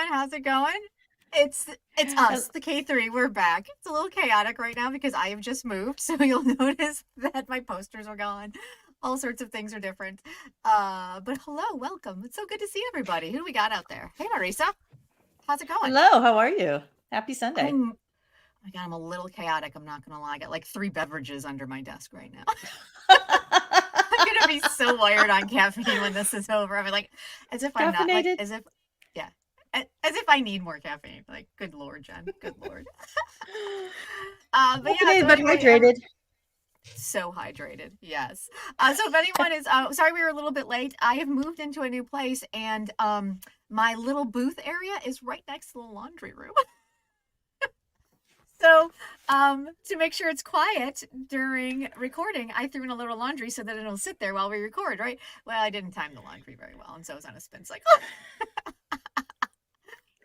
How's it going? It's us, the K3. We're back. It's a little chaotic right now because I have just moved, so you'll notice that my posters are gone. All sorts of things are different. But hello, welcome. It's so good to see everybody. Who do we got out there? Hey, Marisa. How's it going? Hello, how are you? Happy Sunday. Oh my God, I'm a little chaotic. I'm not going to lie. I got like 3 beverages under my desk right now. I'm going to be so wired on caffeine when this is over. I'm like, as if I'm not, like, as if I need more caffeine. Like, good Lord, Jen. Good Lord. But yeah, but hydrated. So hydrated, yes. So if anyone is, sorry we were a little bit late. I have moved into a new place, and my little booth area is right next to the laundry room. So to make sure it's quiet during recording, I threw in a little laundry so that it'll sit there while we record, right? Well, I didn't time the laundry very well, and so it's on a spin cycle.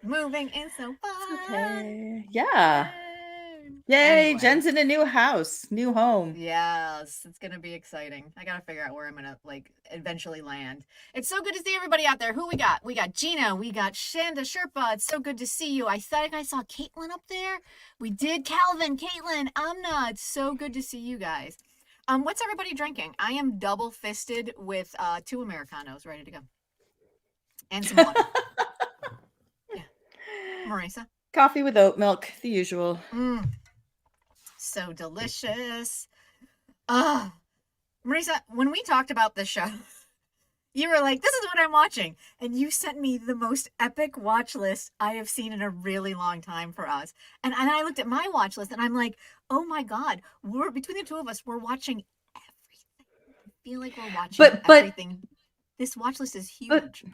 Moving is so fun. Okay. Yeah. Yay, anyway. Jen's in a new house, new home. Yes, it's going to be exciting. I got to figure out where I'm going to like eventually land. It's so good to see everybody out there. Who we got? We got Gina, we got Shanda Sherpa. It's so good to see you. I thought I saw Caitlin up there. We did. Calvin, Caitlin, Amna. It's so good to see you guys. What's everybody drinking? I am double fisted with 2 Americanos ready to go. And some water. Yeah. Marisa? Coffee with oat milk, the usual. So delicious. Marisa, when we talked about this show, you were like, this is what I'm watching. And you sent me the most epic watch list I have seen in a really long time for us. And I looked at my watch list and I'm like, oh my God, we're between the two of us, we're watching everything. I feel like we're watching everything. This watch list is huge.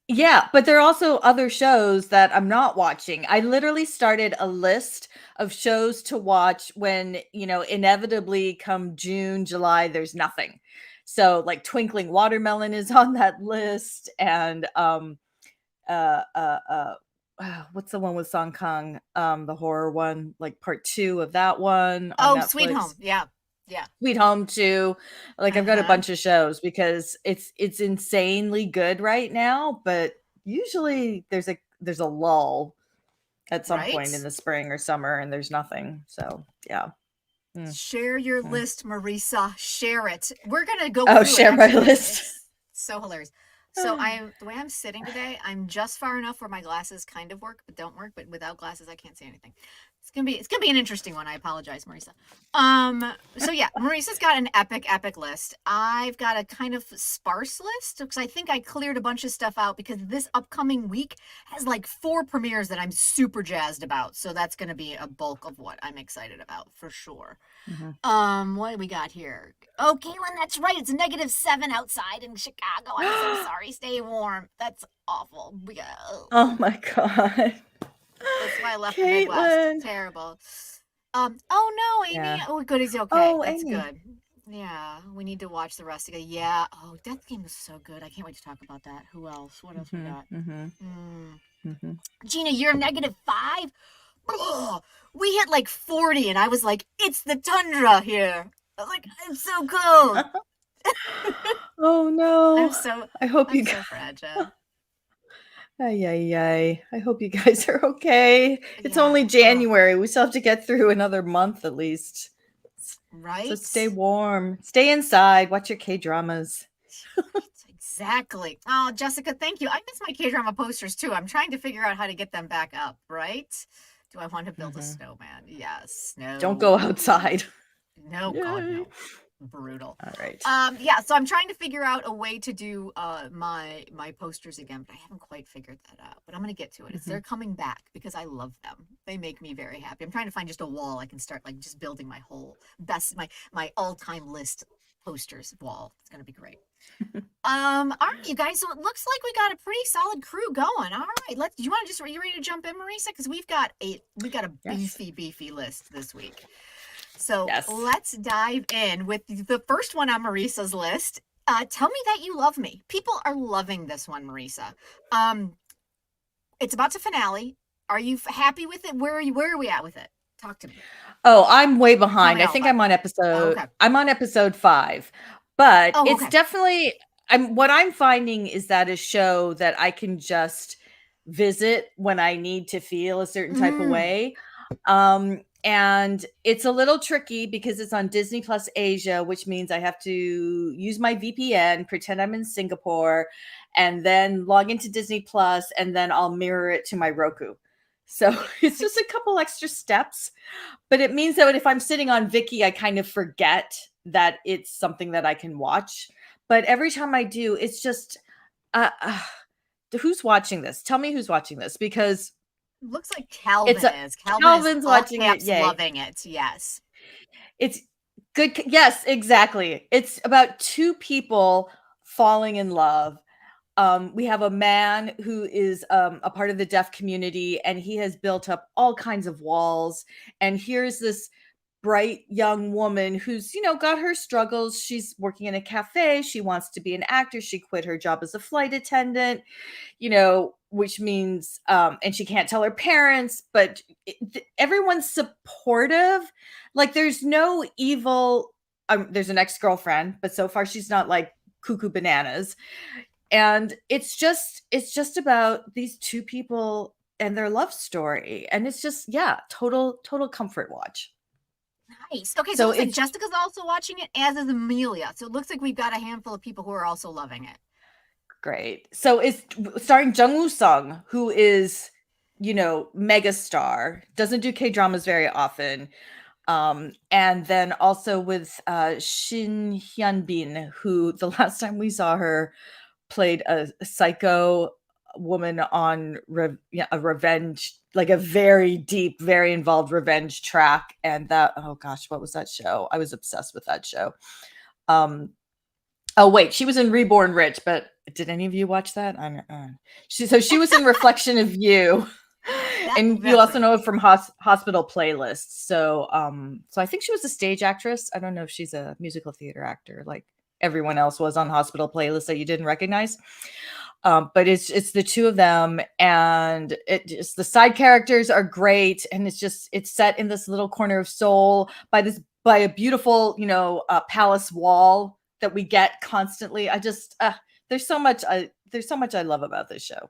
Yeah, but there are also other shows that I'm not watching. I literally started a list of shows to watch when, inevitably come June, July, there's nothing. So like Twinkling Watermelon is on that list. And what's the one with Song Kang? The horror one, like part 2 of that one. Oh, Netflix. Sweet Home. Yeah. Yeah. Sweet Home too. Like I've got a bunch of shows because it's insanely good right now, but usually there's a lull at some point in the spring or summer and there's nothing. So yeah. Share your list, Marisa. Share it. We're gonna go share my list. It's so hilarious. So the way I'm sitting today, I'm just far enough where my glasses kind of work but don't work, but without glasses I can't see anything. It's gonna be an interesting one. I apologize, Marisa. So yeah, Marisa's got an epic list. I've got a kind of sparse list because I think I cleared a bunch of stuff out because this upcoming week has like 4 premieres that I'm super jazzed about. So that's gonna be a bulk of what I'm excited about for sure. Mm-hmm. What do we got here? Oh, Caitlin, that's right. It's -7 outside in Chicago. I'm so sorry. Stay warm. That's awful. Oh my God. That's why I left the Midwest. Terrible. Oh no, Amy. Yeah. Oh, good. He's okay. Oh, that's Amy. Good. Yeah, we need to watch the rest of it. Yeah. Oh, Death Game is so good. I can't wait to talk about that. Who else? What else we got? Gina, you're -5. Oh, we hit like 40, and I was like, "It's the tundra here." I was like, "It's so cold." Oh no! I hope I'm so fragile. I hope you guys are okay. It's only January. We still have to get through another month at least. Right? So stay warm. Stay inside. Watch your K-dramas. Exactly. Oh, Jessica, thank you. I miss my K-drama posters too. I'm trying to figure out how to get them back up, right? Do I want to build a Mhm. snowman? Yes. Don't go No. outside. No, God, Yay. no. Brutal. All right. Yeah, so I'm trying to figure out a way to do my posters again, but I haven't quite figured that out. But I'm gonna get to it. They're coming back because I love them. They make me very happy. I'm trying to find just a wall I can start like just building my whole my all-time list posters wall. It's gonna be great. All right, you guys. So it looks like we got a pretty solid crew going. All right, let's. Do you want to just? Are you ready to jump in, Marisa? Because we've got a Yes. beefy list this week. So Yes. let's dive in with the first one on Marisa's list. Tell me that you love me. People are loving this one, Marisa. It's about to finale. Are you happy with it? Where are you? Where are we at with it? Talk to me. Oh, I'm way Tell me behind. I all think about I'm it. on Oh, okay. episode 5. But Oh, it's okay. definitely what I'm finding is that a show that I can just visit when I need to feel a certain type of Mm. way. And it's a little tricky because it's on Disney Plus Asia, which means I have to use my VPN, pretend I'm in Singapore, and then log into Disney Plus, and then I'll mirror it to my Roku. So it's just a couple extra steps, but it means that if I'm sitting on Viki, I kind of forget that it's something that I can watch. But every time I do, it's just, uh, uh, who's watching this? Tell me who's watching this, because Looks like it's Calvin a is. Calvin is Calvin's all watching it. caps Yay. loving it. Yes. It's good. Yes, exactly. It's about two people falling in love. We have a man who is a part of the deaf community, and he has built up all kinds of walls. And here's this bright young woman who's, got her struggles. She's working in a cafe. She wants to be an actor. She quit her job as a flight attendant, which means, and she can't tell her parents, but everyone's supportive. Like, there's no evil. There's an ex-girlfriend, but so far she's not like cuckoo bananas. And it's just about these two people and their love story. And it's just, yeah, total comfort watch. Nice. Okay, so it So looks like it's Jessica's also watching it, as is Amelia. So it looks like we've got a handful of people who are also loving it. great. So it's starring Jung Woo-sung, who is, megastar, doesn't do K-dramas very often. And then also with Shin Hyun-bin, who the last time we saw her played a psycho woman on a revenge, like a very deep, very involved revenge track. And that, oh gosh, what was that show? I was obsessed with that show. Oh wait, she was in Reborn Rich, but did any of you watch that? She was in Reflection of You. And you That's also right. know it from Hospital Playlists. So I think she was a stage actress. I don't know if she's a musical theater actor like everyone else was on Hospital Playlist that you didn't recognize. But it's the two of them, and the side characters are great, and it's set in this little corner of Seoul by a beautiful palace wall that we get constantly. There's so much I love about this show.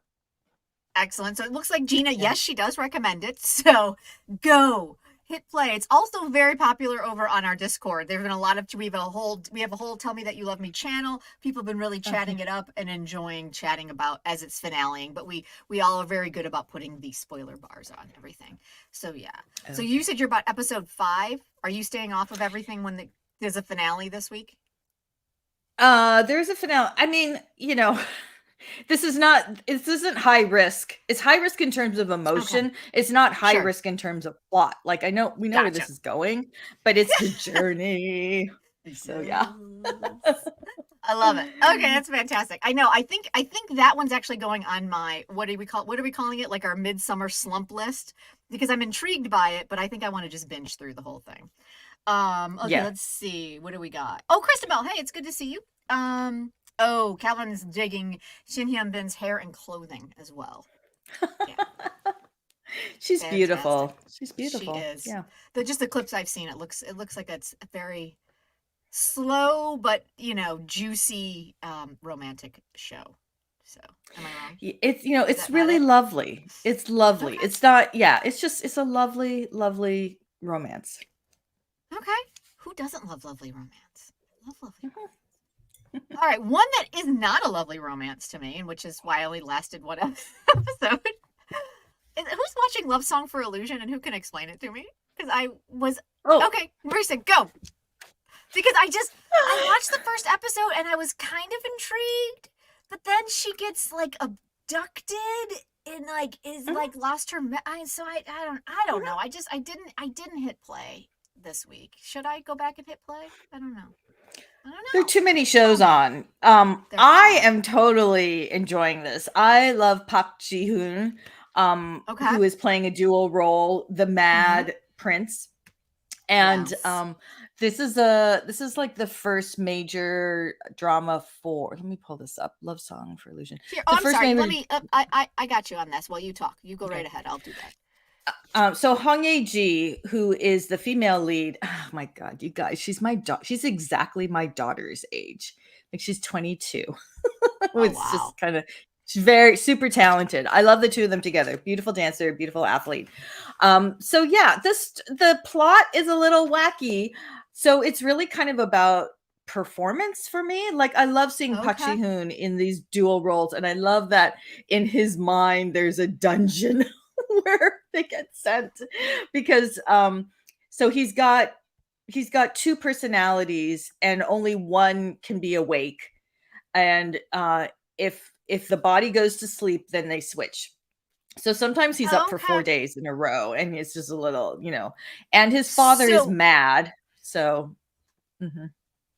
Excellent. So it looks like Gina, Yeah. yes, she does recommend it. So go hit play. It's also very popular over on our Discord. There've been a lot of we have a whole Tell Me That You Love Me channel. People have been really chatting it up and enjoying chatting about as it's finaleing. But we all are very good about putting the spoiler bars on everything. So yeah. So you said you're about episode 5. Are you staying off of everything when there's a finale this week? There's a finale. I mean, this isn't high risk. It's high risk in terms of emotion. Okay. It's not high Sure. risk in terms of plot. Like, we know where Gotcha. this is going, but it's the journey. So yeah. I love it. Okay, that's fantastic. I know. I think that one's actually going on my what are we calling it? Like our midsummer slump list, because I'm intrigued by it, but I think I want to just binge through the whole thing. Okay, Yeah. let's see. What do we got? Oh, Christabel, hey, it's good to see you. Oh, Calvin's digging Shin Hyun Bin's hair and clothing as well. Yeah. She's Fantastic. beautiful. She's beautiful. She is. Yeah. Just the clips I've seen, it looks like it's a very slow but juicy romantic show. So am I wrong? It's really lovely. It's lovely. Okay. It's not, yeah, it's a lovely romance. Okay. Who doesn't love lovely romance? Love lovely romance. All right, one that is not a lovely romance to me, and which is why I only lasted one episode. Who's watching Love Song for Illusion, and who can explain it to me? Because I was Oh, okay. Marisa, go. Because I watched the first episode and I was kind of intrigued, but then she gets like abducted and like is like lost her. I don't know. I didn't hit play this week. Should I go back and hit play? I don't know. I don't there are know. too many shows on. There I are. am totally enjoying this. I love Park Ji-hoon, Okay. who is playing a dual role, the Mm-hmm. Mad Prince. And Yes. this is like the first major drama for, let me pull this up. Love Song for Illusion. Here. The Oh, I'm first sorry. Let major. me. I got you on this. While you talk, you go right Okay. ahead. I'll do that. So Hong Ye-ji, who is the female lead, oh my god, you guys, she's my she's exactly my daughter's age. Like she's 22. Oh It's wow. just kind of, she's very super talented. I love the two of them together. Beautiful dancer, beautiful athlete. So yeah, the plot is a little wacky. So it's really kind of about performance for me. Like I love seeing Park Okay. Ji-hoon in these dual roles, and I love that in his mind there's a dungeon where they get sent because so he's got two personalities and only one can be awake, and if the body goes to sleep then they switch. So sometimes he's up for Okay. 4 days in a row and it's just a little, and his father is So mad. So mhm.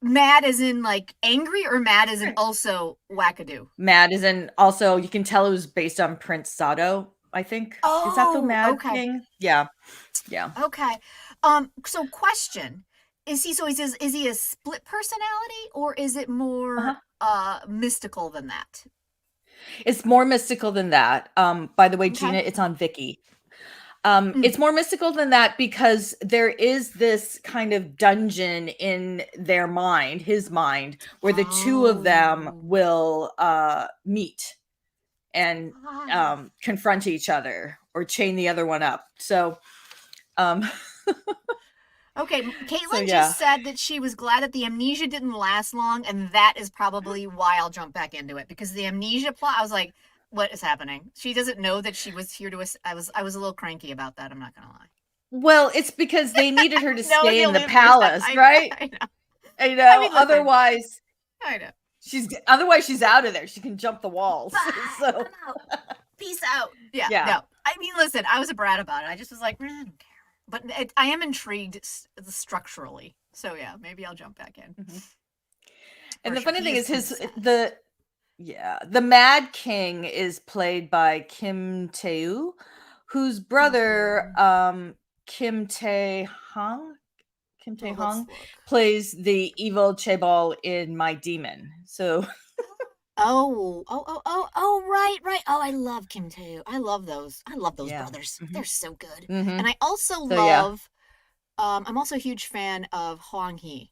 mad as in like angry, or mad as in also wackadoo? Mad is in, also you can tell it was based on Prince Sado, I think. Is that the Oh, Mad okay. King? Yeah. Yeah. Okay. So question. Is he a split personality, or is it Uh-huh. more mystical than that? It's more mystical than that. By the way, Okay. Gina, it's on Viki. Mm. It's more mystical than that because there is this kind of dungeon in their mind, his mind, where the two of them Oh. will meet and Ah. confront each other or chain the other one up. So, um, Okay, so Caitlin yeah. just said that she was glad that the amnesia didn't last long, and that is probably why I'll jump back into it, because the amnesia plot, I was like, what is happening? She doesn't know that she was here to. I was a little cranky about that. I'm not gonna lie. Well, it's because they needed her to No, stay in you'll the lose me respect. palace, right? I know. You I know, mean, listen. otherwise I know. otherwise she's out of there. She can jump the walls. Bye. So I'm out. Peace out. Yeah. yeah. No. I mean, listen. I was a brat about it. I just was like, I don't care. But I am intrigued structurally. So yeah, maybe I'll jump back in. Mhm. For And the sure. funny He thing is is possessed. the Mad King is played by Kim Tae-woo, whose brother Okay. Kim Tae-hong Kim Well, let's Tae-hong look. plays the evil chaebol in My Demon. So Right, right. Oh, I love Kim Tae. I love those. I love those yeah. brothers. Hmm. They're so good. Hmm. And I also So yeah. love. I'm also a huge fan of Hwang Hee.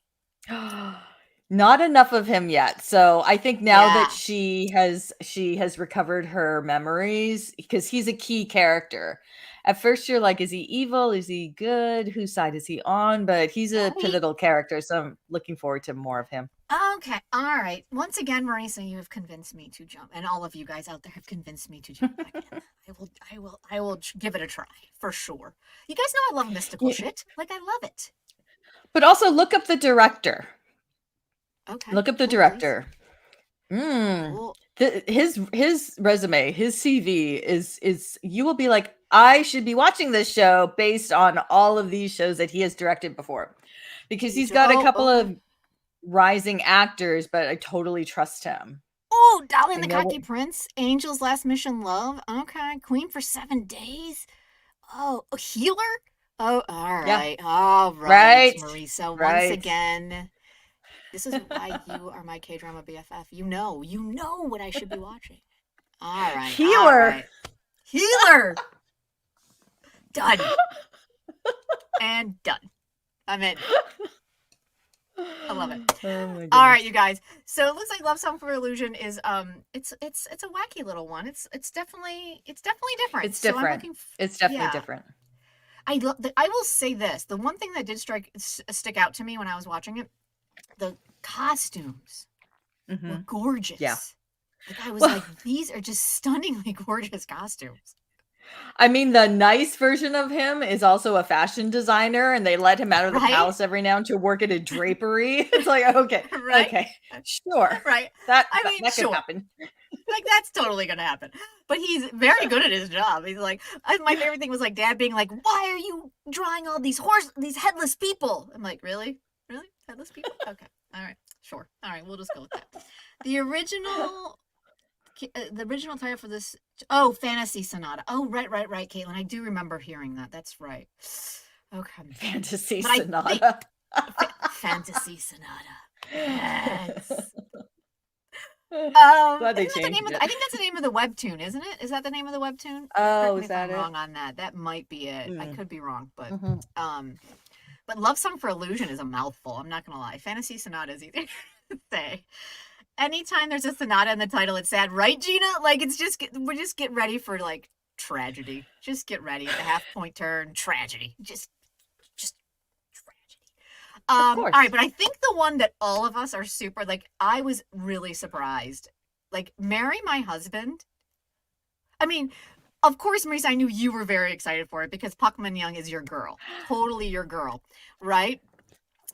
Not enough of him yet. So I think now that Yeah. she has recovered her memories, because he's a key character. At first you're like, is he evil? Is he good? Whose side is he on? But he's a He. pivotal character, so I'm looking forward to more of him. Okay. All right. Once again, Marisa, you have convinced me to jump, and all of you guys out there have convinced me to jump back in. I will give it a try for sure. You guys know I love mystical Yeah. shit. Like I love it. But also look up the director. Okay. Look up the Cool beans. director. Mm. Cool. His resume, his CV is you will be like, I should be watching this show based on all of these shows that he has directed before, because he's got a couple Okay. of rising actors, but I totally trust him. Oh, Dolly I and the know what. Cocky Prince, Angel's Last Mission Love. Okay. Queen for 7 days. Oh, a healer? Oh, all Yeah, right. All right, right, Marisa. Once right. again, this is why you are my K-drama BFF. You know what I should be watching. All right. All Healer. right. Healer. Done. And done. I'm in. I love it. Oh my All right, goodness. you guys. So it looks like Love Song for Illusion is it's a wacky little one. It's definitely different. It's So I'm different. looking. It's definitely Yeah, different. I will say this: the one thing that did stick out to me when I was watching it, the costumes. Mhm. were gorgeous. Yeah. Like I was Well, like, these are just stunningly gorgeous costumes. I mean, the nice version of him is also a fashion designer, and they let him out of the Right? palace every now and to work at a drapery. It's like, okay, Right? okay, sure. Right. That I that, mean, that could sure. happen. Like that's totally gonna happen. But he's very good at his job. He's like, my favorite thing was like dad being like, "Why are you drawing all these headless people?" I'm like, really, headless people? Okay, all right, sure, all right, we'll just go with that. The original, the original title for this, oh, Fantasy Sonata. Oh, right, Caitlin, I do remember hearing that. That's right. Okay, Fantasy but I think Sonata. Fantasy Sonata. Yes. Glad they Isn't that the name changed of it. I think that's the name of the webtoon, isn't it? Is that the name of the webtoon? Correct Oh, me is if I'm that it? wrong on that. That might be it. I Mm. could be wrong, Mhm. but Love Song for Illusion is a mouthful. I'm not gonna lie. Fantasy Sonata is easier to say. Anytime there's a sonata in the title, it's sad, right, Gina? Like it's just we just get ready for like tragedy. Just get ready at the half point turn, tragedy. Just tragedy. Of All right, course. but I think the one that all of us are super like, I was really surprised. Like, Marry My Husband. I mean, of course, Marisa, I knew you were very excited for it because Park Min Young is your girl, totally your girl, right?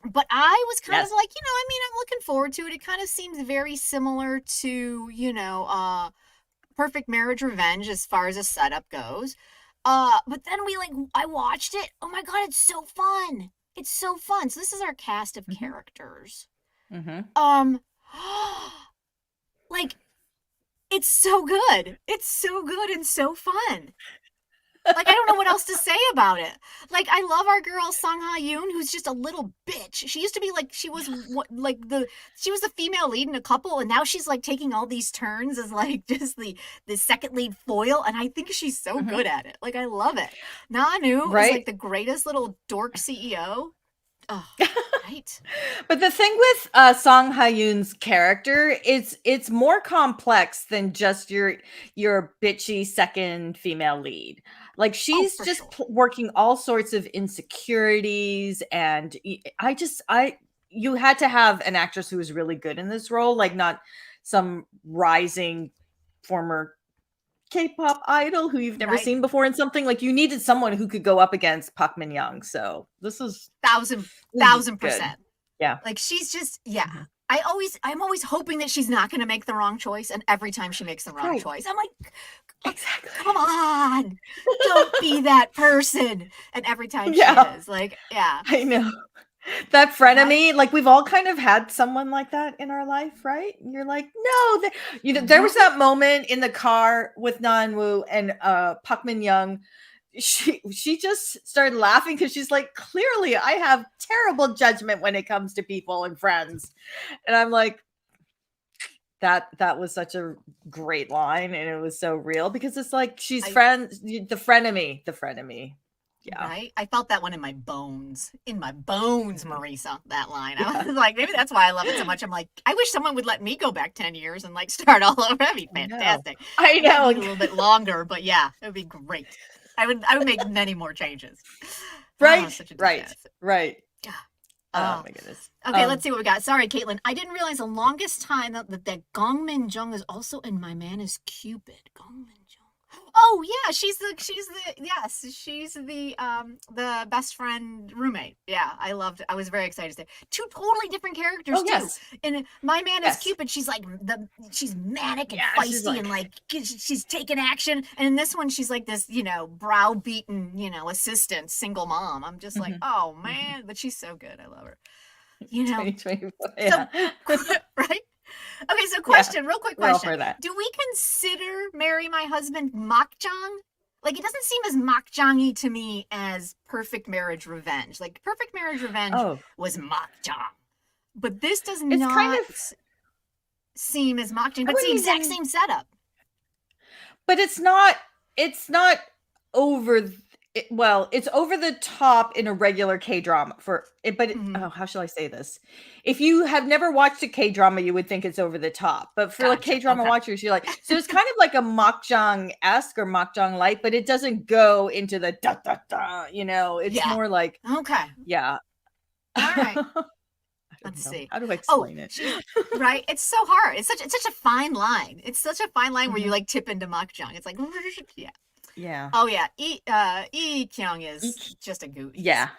But I was kind of Yes. like, I mean, I'm looking forward to it. It kind of seems very similar to, Perfect Marriage Revenge as far as a setup goes. But then I watched it. Oh my god, it's so fun. It's so fun. So this is our cast of Mhm. characters. Mhm. Um, like it's so good. It's so good and so fun. Like I don't know what else to say about it. Like I love our girl Song Ha Yoon, who's just a little bitch. She used to be like she was the female lead in a couple, and now she's like taking all these turns as like just the second lead foil, and I think she's so Mhm. good at it. Like I love it. Nanu is like Right? the greatest little dork CEO. Oh, right. But the thing with Song Ha-yoon's character, it's more complex than just your bitchy second female lead. Like Oh, she's for just sure. working all sorts of insecurities, and I you had to have an actress who was really good in this role, like not some rising former K-pop idol who you've never Right. seen before in something. Like you needed someone who could go up against Park Min Young. So Thousand this is thousand good. percent. Yeah. Like she's just yeah. Mhm. I'm always hoping that she's not going to make the wrong choice, and every time she makes the wrong Right. choice, I'm like, come Exactly. on, don't be that person. And every time she Yeah, is, like, yeah, I know. That right, frenemy, like, we've all kind of had someone like that in our life, right? You're like, "No," there was right. that moment in the car with Nanwoo and, Park Min Young. She just started laughing because she's like, "Clearly, I have terrible judgment when it comes to people and friends." And I'm like, that was such a great line, and it was so real because it's like she's I friends the frenemy, the frenemy. Yeah. Right? I felt that one in my bones, Mhm. Marisa. That line. I Yeah. was like, maybe that's why I love it so much. I'm like, I wish someone would let me go back 10 years and like start all over. That'd be I know. fantastic. I I might know. need a little bit longer, but yeah, it would be great. I would make many more changes. Oh, Right, such a right, douchebag. right. Yeah. Oh Oh, my goodness. okay. Let's see what we got. Sorry, Caitlin. I didn't realize the longest time that Gong Min Jung is also in My Man Is Cupid. Gong Min Jung. Oh yeah, she's the best friend roommate. Yeah, I loved it. I was very excited to say two totally different characters Oh, too. yes, In My Man Is yes. Cupid, she's manic and Yeah, she's feisty and like like she's taking action. And in this one, she's like this browbeaten assistant single mom. I'm just like, mhm, oh mhm. man, but she's so good. I love her. You know, 2024, so yeah. right? Okay, so Yeah, real quick we're all question. for that. Do we consider Marry My Husband makjang? Like, it doesn't seem as makjangy to me as Perfect Marriage Revenge. Like, Perfect Marriage Revenge Oh, was makjang. But this does it's kind not of seem as makjang, I but it's the wouldn't exact even same setup. but it's not over well, it's over the top in a regular K-drama for it, but Mm-hmm. oh, how shall I say this? If you have never watched a K-drama, you would think it's over the top. But for like Gotcha. K-drama Okay. watchers, you're like, so it's kind of like a makjang-esque or makjang light, but it doesn't go into the da da da, it's Yeah. more like, Okay. yeah. All right. Let's see. How do I Oh, explain it? right. It's so hard. It's such a fine line. It's such a fine line where you like tip into makjang. It's like yeah. Yeah. Oh yeah. Kyung is just a goo. Yeah.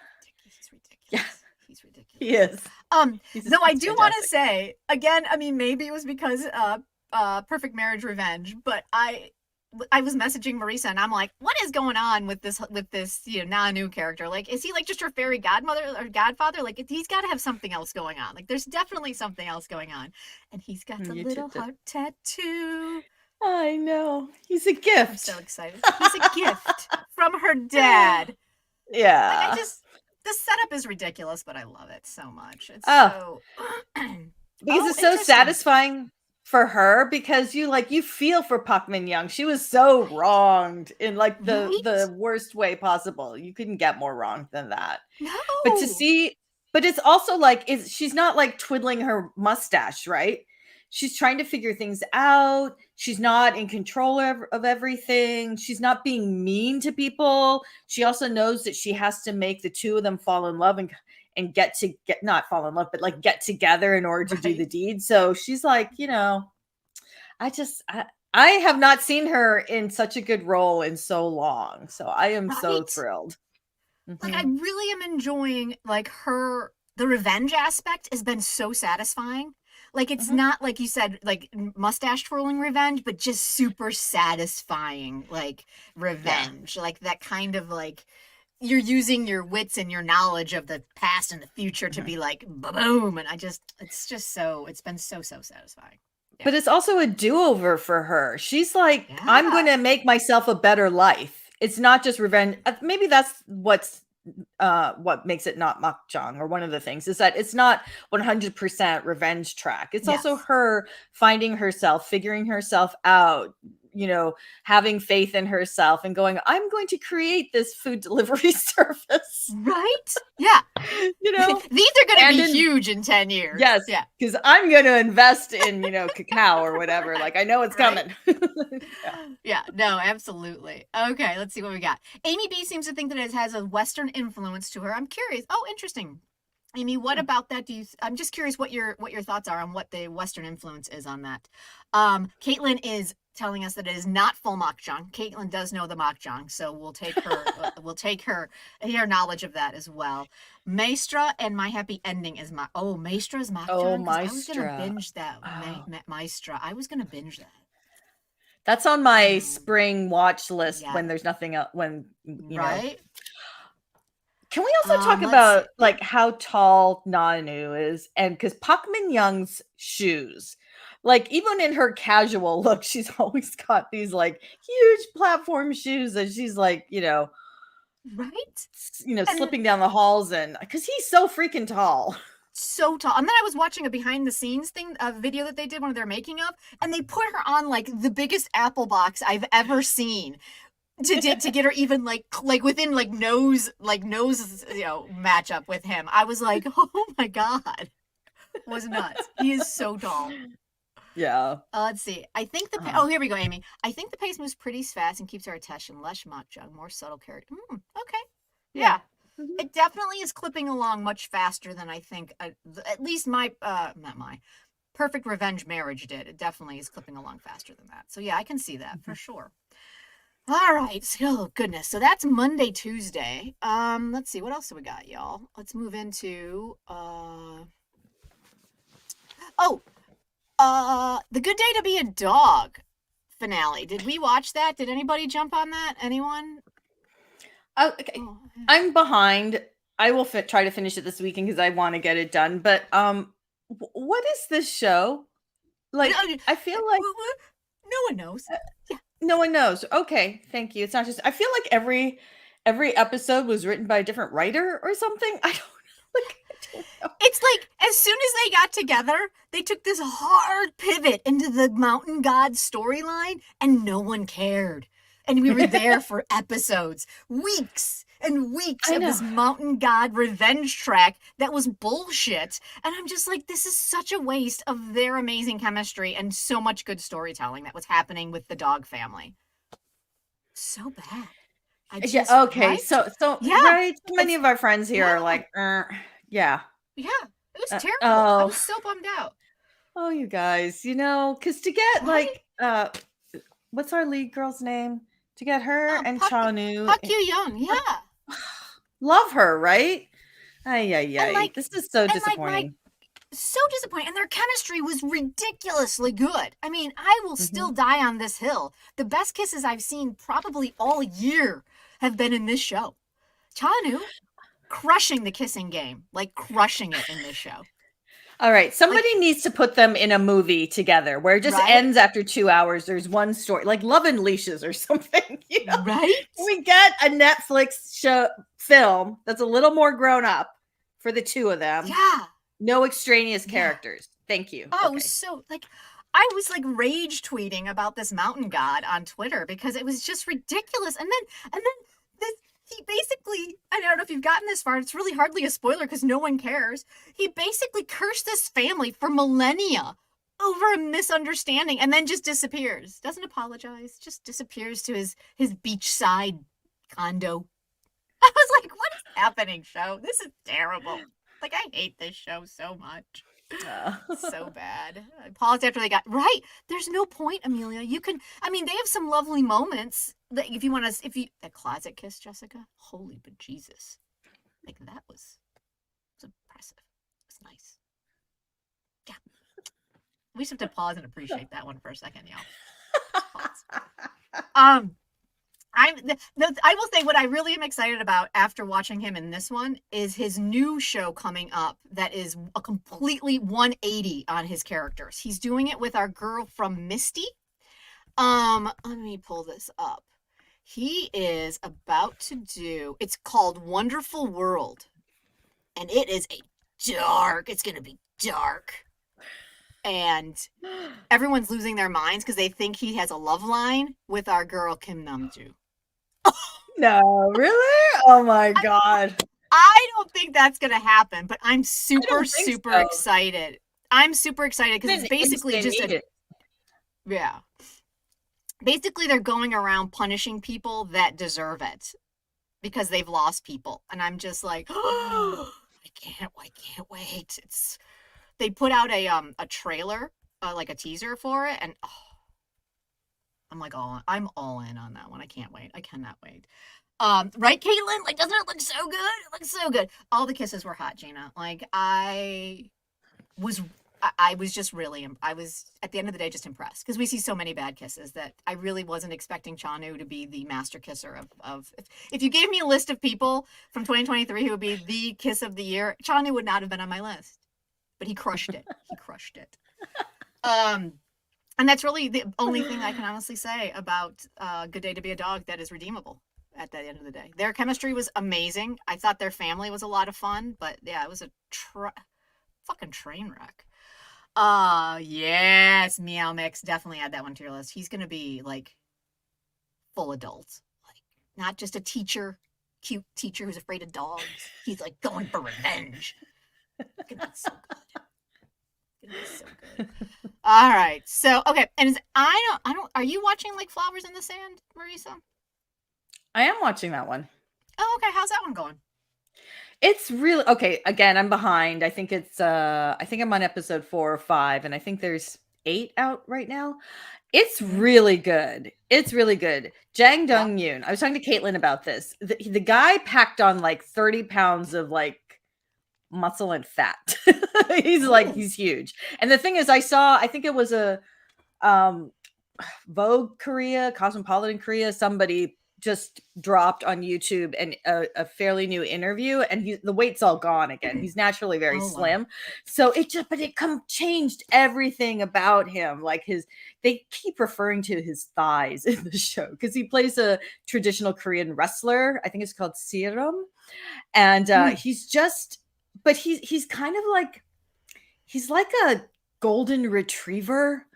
He's Yeah. ridiculous. He's ridiculous. He is. Though I do want to say again, I mean, maybe it was because Perfect Marriage Revenge, but I was messaging Marisa and I'm like, what is going on with this Nanu character? Like, is he like just her fairy godmother or godfather? Like, he's got to have something else going on. Like, there's definitely something else going on. And he's got the little heart tattoo. I know. He's a gift. I'm so excited. He's a gift from her dad. Yeah. Like, the setup is ridiculous, but I love it so much. It's so because it's so satisfying for her, because you feel for Park Min Young. She was so wronged in like the worst way possible. You couldn't get more wrong than that. No. But it's also like she's not like twiddling her mustache, right? She's trying to figure things out. She's not in control of everything. She's not being mean to people. She also knows that she has to make the two of them fall in love and not fall in love, but like get together in order to do the deed. So she's like, I have not seen her in such a good role in so long. So I am so thrilled. Like, I really am enjoying like the revenge aspect has been so satisfying. Like, it's not like you said, like mustache twirling revenge, but just super satisfying, like revenge, like that kind of like you're using your wits and your knowledge of the past and the future to be like boom. And it's been so satisfying. Yeah. But it's also a do-over for her. She's like, I'm going to make myself a better life. It's not just revenge. Maybe that's what makes it not makjang, or one of the things is that it's not 100% revenge track. It's also her finding herself, figuring herself out, having faith in herself and going, I'm going to create this food delivery service. Right? Yeah. These are going to be huge in 10 years. Yes. Yeah. Because I'm going to invest in, cacao or whatever. Like, I know it's coming. Yeah. No, absolutely. Okay. Let's see what we got. Amy B seems to think that it has a Western influence to her. I'm curious. Oh, interesting. Amy, what about that? I'm just curious what your thoughts are on what the Western influence is on that. Caitlin is telling us that it is not full makjang. Caitlin does know the makjang, so we'll take her knowledge of that as well. Maestra and My Happy Ending is Maestra's makjang. Oh, Maestra. I was gonna binge that. Maestra. I was gonna binge that. That's on my spring watch list when there's nothing else. When right. Can we also talk about like how tall Nanu is, and because Park Min Young's shoes, like even in her casual look, she's always got these like huge platform shoes that she's like, right, slipping down the halls in, because he's so freaking tall. So tall. And then I was watching a behind the scenes video that they did, one of their making of, and they put her on like the biggest apple box I've ever seen. To get her even like within like nose matchup with him. I was like, oh my god, it was nuts. He is so tall. Yeah. Let's see. I think here we go, Amy. I think the pace moves pretty fast and keeps our attention. Less makjang, more subtle character. Okay. Yeah. It definitely is clipping along much faster than I think. At least not my Perfect Revenge Marriage did. It definitely is clipping along faster than that. So yeah, I can see that for sure. All right. Oh, goodness. So that's Monday, Tuesday. Let's see. What else do we got, y'all? Let's move into The Good Day to Be a Dog finale. Did we watch that? Did anybody jump on that? Anyone? Okay. Oh, yeah. I'm behind. I will try to finish it this weekend because I want to get it done. But what is this show? Like, I feel like no one knows. Yeah. No one knows. Okay, thank you. It's not just. I feel like every episode was written by a different writer or something. I don't know. It's like as soon as they got together, they took this hard pivot into the Mountain God storyline, and no one cared. And we were there for episodes, weeks and weeks of this Mountain God revenge track that was bullshit. And I'm just like, this is such a waste of their amazing chemistry and so much good storytelling that was happening with the dog family. So bad. Okay. Right? So right. Many of our friends here are like, yeah. Yeah. It was terrible. I Oh, was so bummed out. oh, you guys, you know, because to get Right? like, what's our lead girl's name? To get her and Chanu, Park Young, yeah. love her, right? Ay, ay, And ay. like, This is so my disappointing. so disappointing. And their chemistry was ridiculously good. I mean, I will Mhm. still die on this hill. The best kisses I've seen probably all year have been in this show. Chanu crushing the kissing game, like crushing it in this show. All right, Like, somebody needs to put them in a movie together where it just right? ends after 2 hours. There's one story, like Love and Leashes or something. You know, Right? we get a Netflix show film that's a little more grown up for the two of them. Yeah. No extraneous Yeah. characters. Thank you. Oh, it was Okay. so like I was like rage tweeting about this mountain god on Twitter because it was just ridiculous. And then this he basically, I don't know if you've gotten this far, it's really hardly a spoiler because no one cares. He basically cursed this family for millennia over a misunderstanding and then just disappears. Doesn't apologize, just disappears to his beachside condo. I was like, what is happening, show? This is terrible. Like, I hate this show so much. So bad. I paused after they got right. There's no point, Amelia. You can. I mean, they have some lovely moments. That if you want to, if you that closet kiss, Jessica. Holy but Jesus, like that was impressive. It's nice. Yeah, we just have to pause and appreciate that one for a second, y'all. Pause. I will say what I really am excited about after watching him in this one is his new show coming up that is a completely 180 on his characters. He's doing it with our girl from Misty. Let me pull this up. He is about to do, it's called Wonderful World. And it is it's gonna be dark. And everyone's losing their minds because they think he has a love line with our girl Kim Namju. No, really? Oh my god. I don't think that's gonna happen, but I'm I super, don't think super so. excited. I'm super excited because it's basically just a yeah. Basically, they're going around punishing people that deserve it because they've lost people, and I'm just like, oh, I can't wait. It's they put out a trailer, like a teaser for it, and I'm like I'm all in on that one. I can't wait. I cannot wait. Right, Caitlin? Like, doesn't it look so good? It looks so good. All the kisses were hot, Gina. Like, was I was just really, I was at the end of the day just impressed because we see so many bad kisses that I really wasn't expecting Chanu to be the master kisser of if you gave me a list of people from 2023 who would be the kiss of the year, Chanu would not have been on my list, but he crushed it. He crushed it. And that's really the only thing I can honestly say about Good Day to Be a Dog that is redeemable at the end of the day. Their chemistry was amazing. I thought their family was a lot of fun, but yeah, it was a fucking train wreck. Yes, Meow Mix, definitely add that one to your list. He's gonna be like full adult, like not just a teacher, cute teacher who's afraid of dogs. He's like going for revenge. It's gonna be so good. It's gonna be so good. All right, so okay, and I don't. Are you watching like Flowers in the Sand, Marisa? I am watching that one. Oh, okay. How's that one going? It's really okay. Again, I'm behind. I think I'm on episode 4 or 5, and I think there's 8 out right now. It's really good. It's really good. Jang Yeah. Dong Yoon. I was talking to Caitlin about this. The guy packed on like 30 pounds of like muscle and fat. He's huge. And the thing is, I think it was a Vogue Korea, Cosmopolitan Korea, somebody just dropped on YouTube and a fairly new interview, and the weight's all gone again. He's naturally very slim, wow. So it changed everything about him. Like they keep referring to his thighs in the show because he plays a traditional Korean wrestler. I think it's called Serum, and he's kind of like he's like a golden retriever.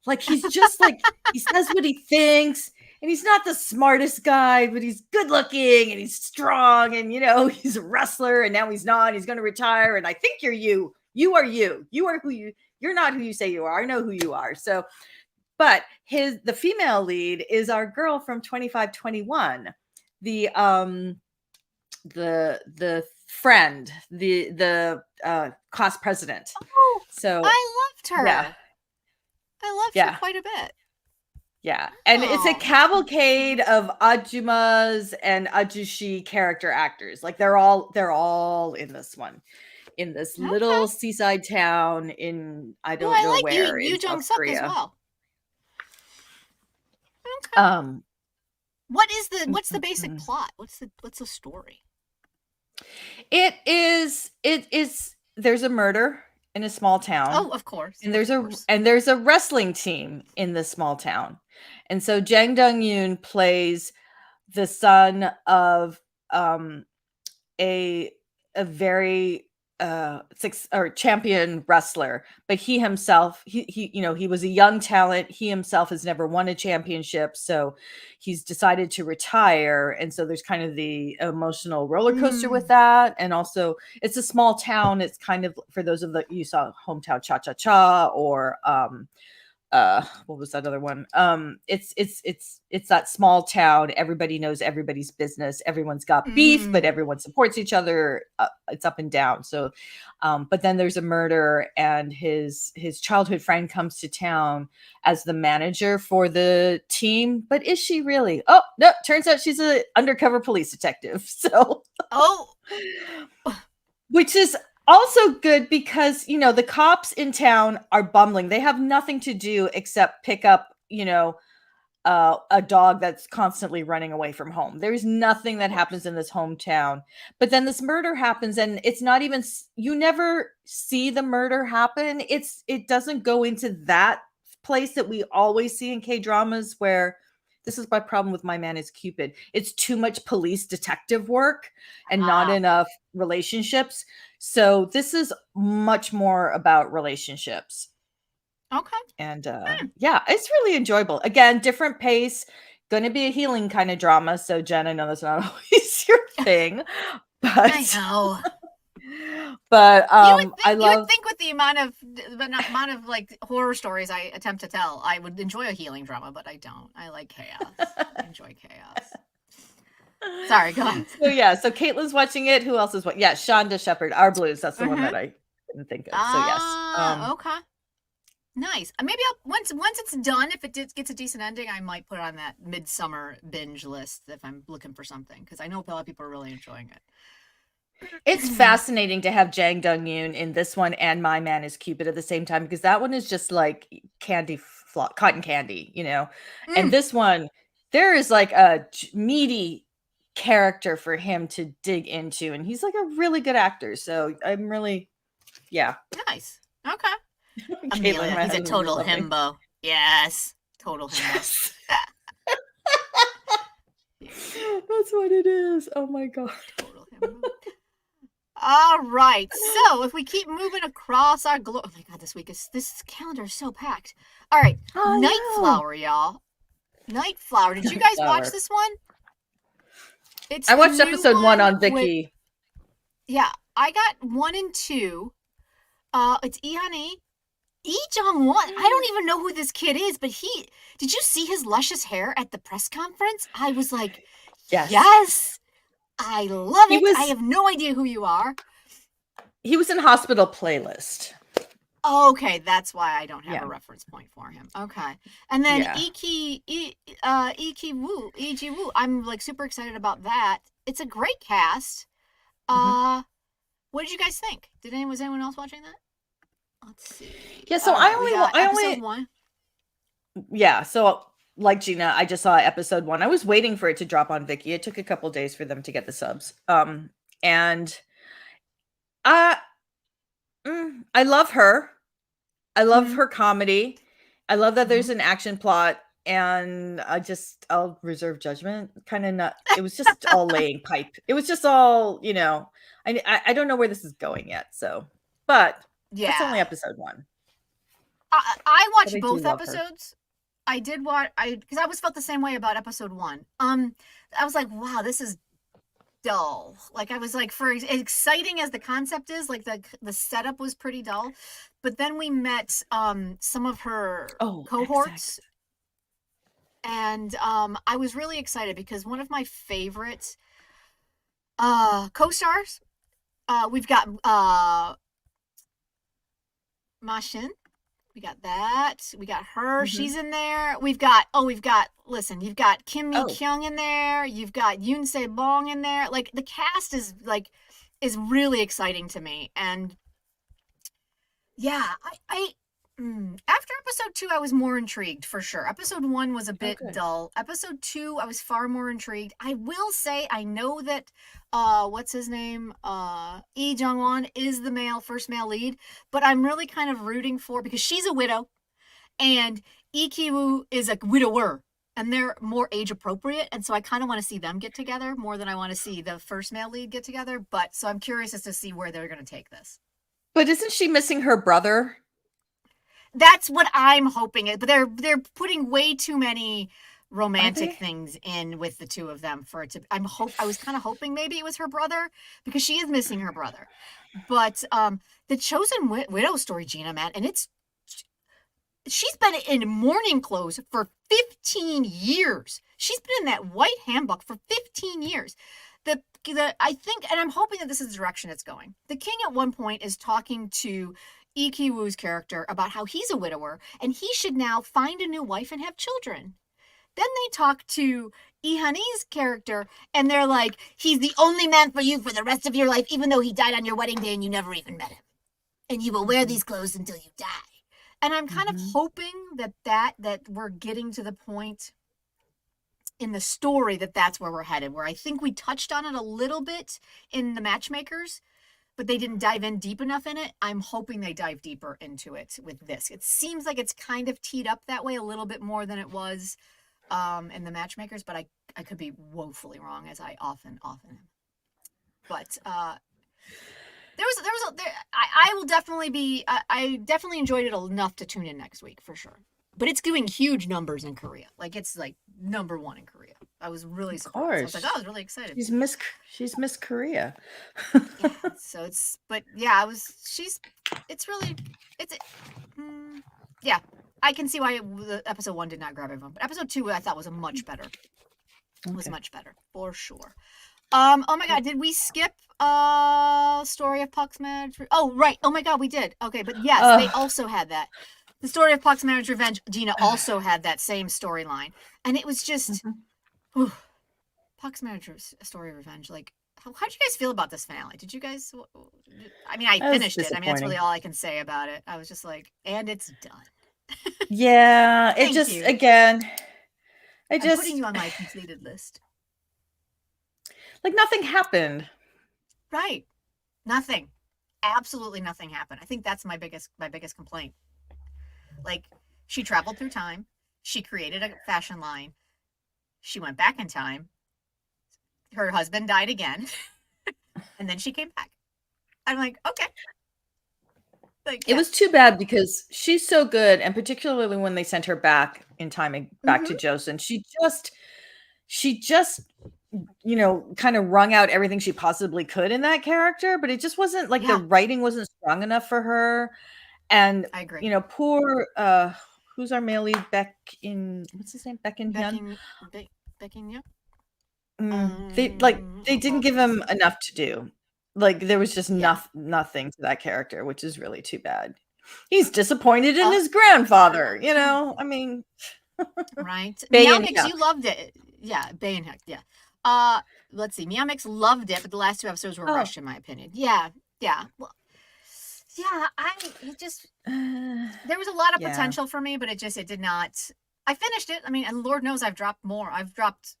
Like he's just like he says what he thinks. And he's not the smartest guy, but he's good looking and he's strong. And, he's a wrestler and now he's not. He's going to retire. And I think you're you. You are you. You are you're not who you say you are. I know who you are. So, but the female lead is our girl from 2521. The friend, the class president. Oh, So I loved yeah, her. I loved her yeah, quite a bit. yeah. And it's a Oh, cavalcade of AHJUMMAs and AHJUSHI character actors. Like they're all in this one, in this okay. little seaside town in I Well, don't know I like where Yu in South Jung Suk as Korea. well. Okay. Um, What's the basic plot? What's the story? it is there's a murder in a small town, Oh, of course, and of there's a course. wrestling team in this small town. And so Jang Dong-yoon plays the son of um a very six or champion wrestler, but he himself he he was a young talent. He himself has never won a championship, so he's decided to retire. And so there's kind of the emotional roller coaster with that. And also it's a small town. It's kind of, for those of the you saw Hometown Cha Cha Cha, or what was that other one? It's that small town. Everybody knows everybody's business. Everyone's got beef, but everyone supports each other. It's up and down. So but then there's a murder, and his childhood friend comes to town as the manager for the team. But is she really? Oh no, turns out she's a undercover police detective. So Oh, which is also good because, the cops in town are bumbling. They have nothing to do except pick up, a dog that's constantly running away from home. There's nothing that happens in this hometown. But then this murder happens, and it's not even, you never see the murder happen. It doesn't go into that place that we always see in K dramas, where this is my problem with My Man is Cupid. It's too much police detective work and not enough relationships. So this is much more about relationships. okay. And yeah, it's really enjoyable. Again, different pace, going to be a healing kind of drama. So Jen, I know that's not always your thing, but I know. but I You would love think with the amount of like horror stories I attempt to tell, I would enjoy a healing drama, but I don't. I like chaos. I enjoy chaos. Sorry, go on. So yeah, so Caitlin's watching it. Who else is what? Yeah, Shonda Shepherd, Our Blues. That's the one that I didn't think of. So yes. Okay. Nice. Maybe I'll once it's done, if it gets a decent ending, I might put it on that midsummer binge list if I'm looking for something, because I know a lot of people are really enjoying it. It's fascinating to have Jang Dong-yoon in this one and My Man is Cupid at the same time, because that one is just like cotton candy, And this one, there is like a meaty character for him to dig into, and he's like a really good actor. So I'm really, yeah. Nice. Okay. Caitlin, Amelia, he's a total himbo. Yes. Total himbo. Yes. That's what it is. Oh my god. Total himbo. All right. So if we keep moving across our oh my god, this calendar is so packed. All right. Nightflower, y'all. Nightflower. Did you guys watch this one? I watched episode 1 on Viki. Yeah, I got 1 and 2. It's Lee Jong-won. I don't even know who this kid is, but did you see his luscious hair at the press conference? I was like, yes, I love it. I have no idea who you are. He was in Hospital Playlist. Okay, that's why I don't have a reference point for him. Okay. And then Eki Woo, I'm like super excited about that. It's a great cast. What did you guys think? Was anyone else watching that? Let's see. Yeah, so I only one. Yeah, so like Gina, I just saw episode 1. I was waiting for it to drop on Viki. It took a couple days for them to get the subs. And I love her. I love her comedy. I love that there's an action plot, and I'll reserve judgment. Kind of not. It was just all laying pipe. It was just all, I don't know where this is going yet. So, but it's only episode 1. I watched both episodes. I did watch because I always felt the same way about episode 1. I was like, wow, this is dull. Like I was like, for as exciting as the concept is, like the setup was pretty dull. But then we met some of her cohorts. And I was really excited because one of my favorite co-stars We've got Ma Shin. We got that. We got her. Mhm. She's in there. Listen, you've got Kim Mi Oh, Kyung in there. You've got Yoon Se Bong in there. Like, the cast is really exciting to me. And yeah, after episode 2, I was more intrigued for sure. Episode 1 was a oh, bit good. dull. Episode 2, I was far more intrigued. I will say, I know that, what's his name? Lee Jung-won is the first male lead, but I'm really kind of rooting for, because she's a widow, and Lee Ki-woo is a widower, and they're more age appropriate, and so I kind of want to see them get together more than I want to see the first male lead get together. But so I'm curious as to see where they're going to take this. But isn't she missing her brother? That's what I'm hoping. But they're putting way too many Are romantic they? things in with the two of them for it to. I was kind of hoping maybe it was her brother, because she is missing her brother. But the Chosen Widow story, Gina, man, and she's been in mourning clothes for 15 years. She's been in that white handbook for 15 years. I think, and I'm hoping that this is the direction it's going. The king at one point is talking to Lee Ki-woo's character about how he's a widower and he should now find a new wife and have children. Then they talk to Lee Han-hee's character, and they're like, he's the only man for you for the rest of your life, even though he died on your wedding day and you never even met him. And you will wear these clothes until you die. And I'm kind of hoping that we're getting to the point in the story that's where we're headed, where I think we touched on it a little bit in the Matchmakers, but they didn't dive in deep enough in it. I'm hoping they dive deeper into it with this. It seems like it's kind of teed up that way a little bit more than it was in the Matchmakers, but I could be woefully wrong, as I often am. But I will definitely be. I definitely enjoyed it enough to tune in next week for sure. But it's doing huge numbers in Korea. Like, it's like #1 in Korea. I was really surprised. I was like, oh, I was really excited. She's Miss Korea. Yeah. So but yeah, yeah. I can see why the episode 1 did not grab everyone, but episode 2 I thought was much better. Was much better for sure. Oh my god, did we skip Story of Puck's Marriage? Oh right. Oh my god, we did. Okay, but yes, they also had that. The Story of Puck's Marriage Revenge, Gina, also had that same storyline. And it was just Puck's Marriage Story of Revenge. Like, how'd you guys feel about this finale? Did you guys I mean, I finished it. I mean, that's really all I can say about it. I was just like, and it's done. Yeah, Thank you. again. I'm putting you on my completed list. Like, nothing happened. Right. Nothing. Absolutely nothing happened. I think that's my biggest complaint. Like, she traveled through time. She created a fashion line. She went back in time. Her husband died again. And then she came back. I'm like, okay. Like, It was too bad because she's so good, and particularly when they sent her back in time and back to Joseon, she just kind of wrung out everything she possibly could in that character, but it just wasn't like the writing wasn't strong enough for her. And I agree. Poor who's our male lead? What's his name? Baekin Hyun. They didn't give him enough to do. Like, there was just nothing to that character, which is really too bad. He's disappointed in his grandfather, I mean. Right. Meowmix, you loved it. Yeah, Bae and Heck, yeah. Let's see. Meowmix loved it, but the last 2 episodes were rushed, in my opinion. Yeah. Well, yeah, there was a lot of potential for me, but it did not. I finished it. I mean, and Lord knows I've dropped more. I've dropped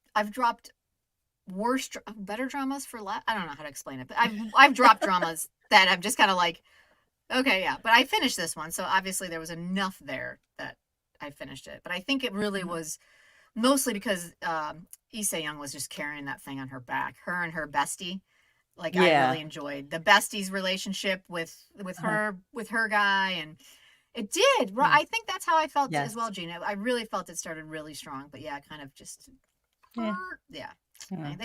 better dramas for less. I don't know how to explain it, but I've dropped dramas that I'm just kind of like, okay, yeah. But I finished this one, so obviously there was enough there that I finished it. But I think it really was mostly because Lee Se-young was just carrying that thing on her back. Her and her bestie. Like, I really enjoyed the bestie's relationship with her guy, and it did. I think that's how I felt as well, Gina. I really felt it started really strong, but yeah, kind of just They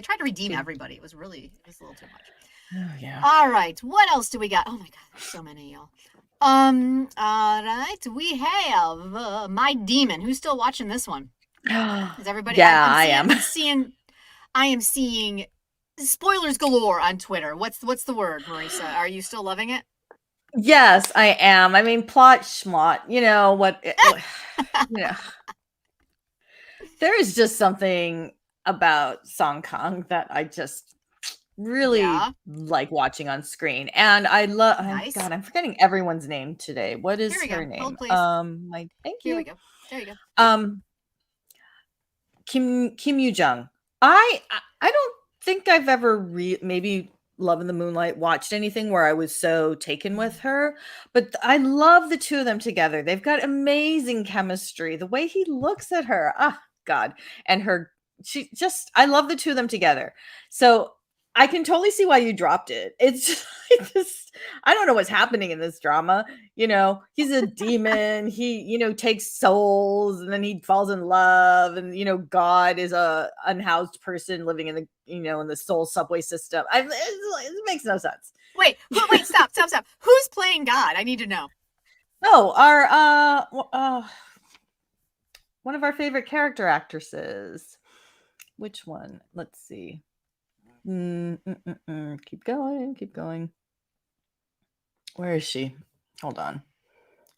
tried to redeem everybody. It was a little too much. Oh, yeah. All right, what else do we got? Oh my god, there's so many, y'all. All right, we have My Demon. Who's still watching this one? Is everybody? Yeah, I am. I am seeing spoilers galore on Twitter. What's the word, Marisa? Are you still loving it? Yes, I am. I mean, plot schmott. You know what? You know, there is just something about Song Kang that I just really Yeah. like watching on screen, and I love. Nice. God, I'm forgetting everyone's name today. What Here is we her go. name? Hold, please. Thank Here you. we go. There you go. Kim Yoo Jung. I don't think I've ever maybe Love in the Moonlight watched anything where I was so taken with her, but I love the two of them together. They've got amazing chemistry. The way he looks at her, God, and her, I love the two of them together. So I can totally see why you dropped it. It's just I don't know what's happening in this drama. He's a demon. He, takes souls and then he falls in love. And, God is a unhoused person living in the, in the soul subway system. It makes no sense. Wait, stop. Who's playing God? I need to know. Oh, our, one of our favorite character actresses. Which one? Let's see. Keep going. Where is she? Hold on.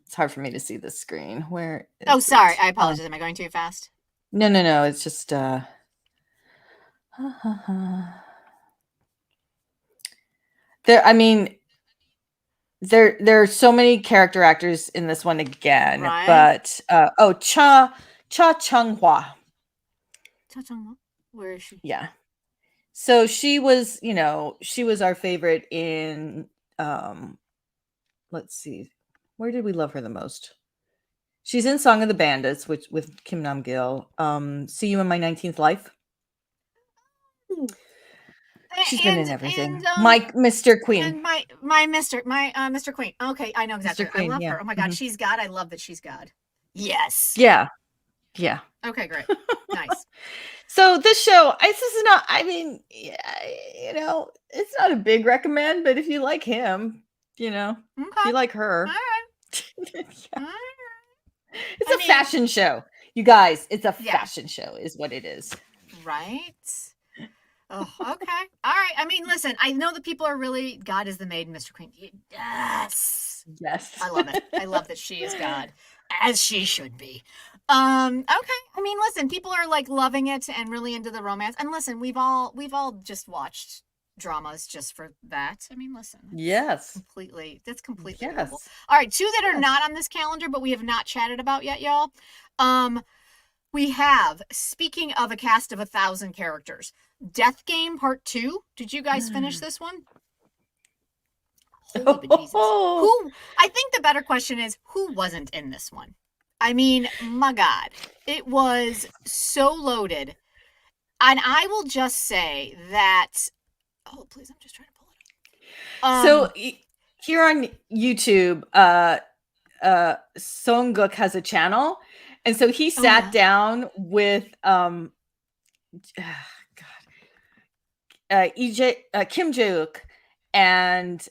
It's hard for me to see the screen. Where is Oh, sorry. it? I apologize. Am I going too fast? No. It's just there are so many character actors in this one again, Right. but Cha Chung-hwa. Cha Chung-hwa. Where is she? Yeah. So she was our favorite in let's see. Where did we love her the most? She's in Song of the Bandits, with Kim Nam-gil. See You in My 19th Life. She's been in everything. Mr. Queen. And Mr. Queen. Okay, I know exactly. Mr. Queen, I love yeah. her. Oh my God, she's God. I love that she's God. Yes. Yeah. Okay, great. Nice. So this show, this is not. I mean, it's not a big recommend, but if you like him, if you like her, all right. Yeah. All right. It's a fashion show, you guys. It's a fashion show, is what it is. Right. Oh, okay. All right. I mean, listen, I know that people are really God is the maiden, Mr. Queen. Yes. I love it. I love that she is God, as she should be. Okay. I mean, listen, people are like loving it and really into the romance. And listen, we've all just watched dramas just for that. I mean, listen. Yes. That's completely doable. All right, two that are not on this calendar, but we have not chatted about yet, y'all. We have, speaking of a cast of 1,000 characters, Death Game Part 2. Did you guys finish this one? Holy bejesus. I think the better question is, who wasn't in this one? I mean, my God. It was so loaded. And I will just say that... Oh, please, I'm just trying to pull it up. So, here on YouTube, Songuk has a channel. And so he sat down with Kim Jae-wook and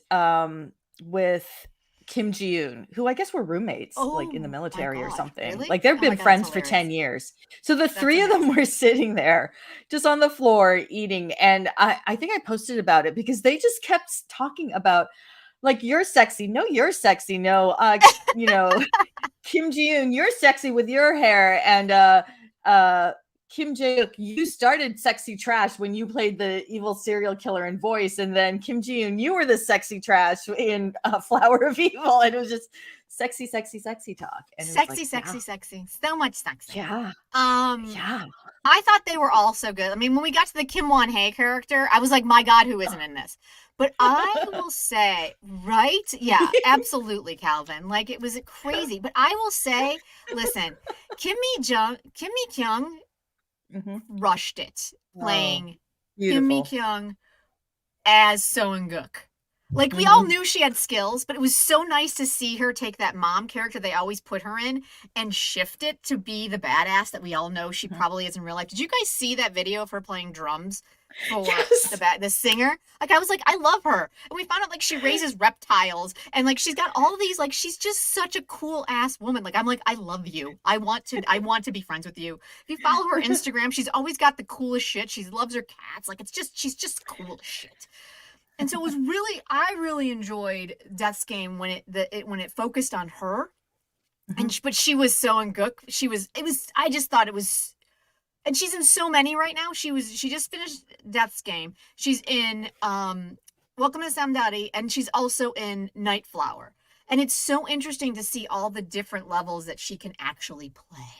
with Kim Ji-yoon, who I guess were roommates, like in the military or something. Really? Like they've been friends for 10 years. So the three of them were sitting there just on the floor eating. And I think I posted about it because they just kept talking about, like, you're sexy. No, you're sexy. No, Kim Ji-yoon, you're sexy with your hair. And Kim Jae-wook, you started sexy trash when you played the evil serial killer in Voice. And then Kim Ji-yoon, you were the sexy trash in Flower of Evil. And it was just sexy talk. And sexy. So much sexy. Yeah. Yeah. I thought they were all so good. I mean, when we got to the Kim Won-hae character, I was like, my God, who isn't in this? But I will say, right? Yeah, absolutely, Calvin. Like, it was crazy. But I will say, listen, Kim Mi-kyung rushed it, playing Kim Mi-kyung as Seung-gook. Like, we all knew she had skills, but it was so nice to see her take that mom character they always put her in and shift it to be the badass that we all know she probably is in real life. Did you guys see that video of her playing drums for Yes. the singer? Like, I was like, I love her. And we found out like she raises reptiles and like she's got all these, like, she's just such a cool ass woman. Like, I'm like, I love you. I want to be friends with you. If you follow her Instagram, she's always got the coolest shit. She loves her cats. Like, she's just cool as shit. And so it was really, I really enjoyed Death's Game when it focused on her, but she was so Gook. I just thought it was, and she's in so many right now. She just finished Death's Game. She's in Welcome to Samdari, and she's also in Nightflower. And it's so interesting to see all the different levels that she can actually play.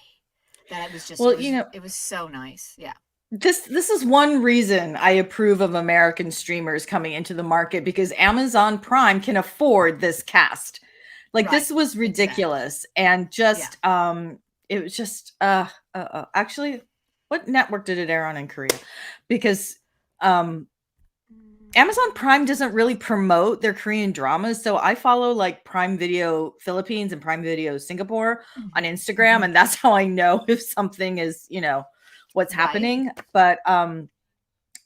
That it was just, it was so nice. Yeah. This is one reason I approve of American streamers coming into the market, because Amazon Prime can afford this cast. Like, this was ridiculous. Exactly. And just it was just actually, what network did it air on in Korea? Because Amazon Prime doesn't really promote their Korean dramas. So I follow like Prime Video Philippines and Prime Video Singapore on Instagram, and that's how I know if something is, what's happening. But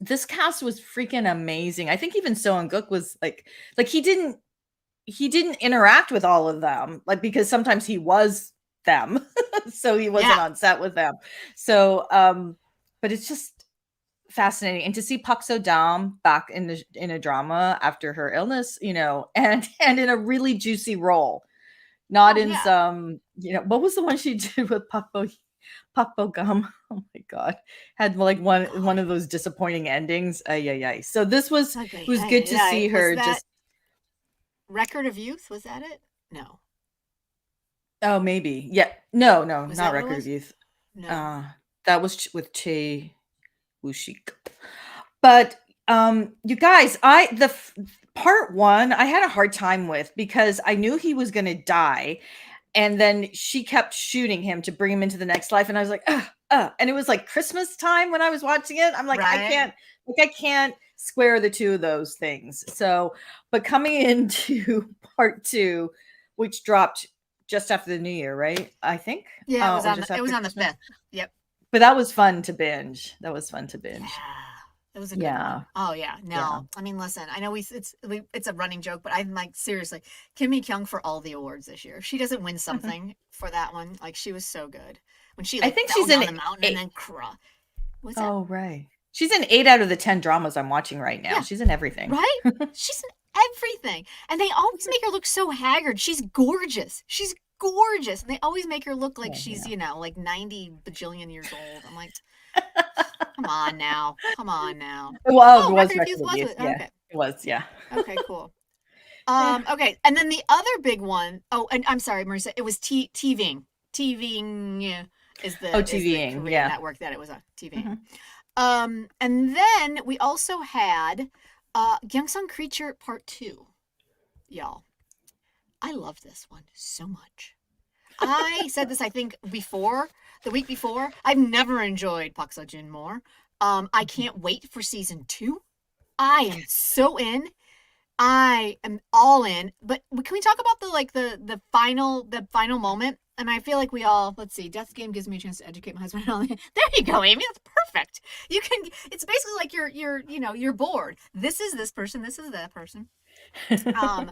this cast was freaking amazing. I think even So Gook was like he didn't interact with all of them, like, because sometimes he was them. So he wasn't on set with them. So but it's just fascinating. And to see Pak So Dam back in a drama after her illness, and in a really juicy role. Not in some, what was the one she did with Pak Bo Gum? Oh my god, had like one of those disappointing endings. So this was it was good to see her. Just Record of Youth, was that it? No. Oh, maybe. Yeah. No, not Record of Youth. No. That was with Che Wushik. But you guys, part 1 I had a hard time with, because I knew he was going to die. And then she kept shooting him to bring him into the next life. And I was like, and it was like Christmas time when I was watching it. I'm like, I can't square the two of those things. So, but coming into part 2, which dropped just after the New Year, right? I think. Yeah, it was on the 5th. Yep. But that was fun to binge. Yeah. It was a good one. Oh yeah. No. Yeah. I mean, listen, I know it's a running joke, but I'm like, seriously, Kim Mi-kyung for all the awards this year. If she doesn't win something for that one, like, she was so good. When she, like, I think she's in the mountain and then what's that? Oh, right. She's in 8 out of the 10 dramas I'm watching right now. Yeah. She's in everything. Right? She's in everything. And they always make her look so haggard. She's gorgeous. She's gorgeous. And they always make her look like she's, like 90 bajillion years old. I'm like, Come on now. Well, it was Record of Youth, was it? Yeah, okay. It was, yeah. Okay, cool. Okay, and then the other big one, and I'm sorry, Marisa, it was TVing. TVing is the Korean network that it was on. TVing. And then we also had GYEONGSEONG Creature Part 2. Y'all, I love this one so much. I said this, I think, the week before. I've never enjoyed Pak So Jun more. I can't wait for season 2. I am so in. I am all in. But can we talk about the final moment? And I feel like we all, let's see, Death's Game gives me a chance to educate my husband. There you go, Amy. That's perfect. It's basically like you're bored. This is this person. This is that person. I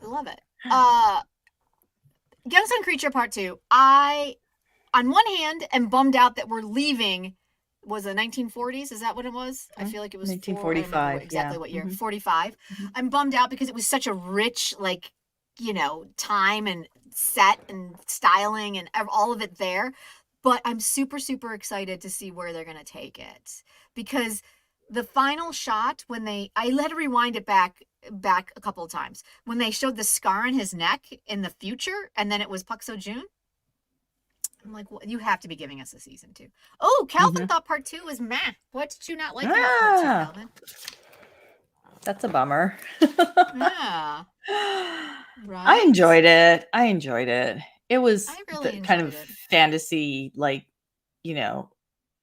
love it. GYEONGSEONG Creature Part 2. I, on one hand, am bummed out that we're leaving. Was it 1940s? Is that what it was? I feel like it was 1945. Exactly what year? 45. I'm bummed out because it was such a rich, time and set and styling and all of it there. But I'm super, super excited to see where they're going to take it, because the final shot, when I had to rewind it back a couple of times, when they showed the scar on his neck in the future, and then it was Pak So Jun. I'm like, well, you have to be giving us a season 2. Oh, Calvin thought part 2 was meh. What did you not like about part 2, Calvin? That's a bummer. Yeah. Right. I enjoyed it. It was kind of fantasy,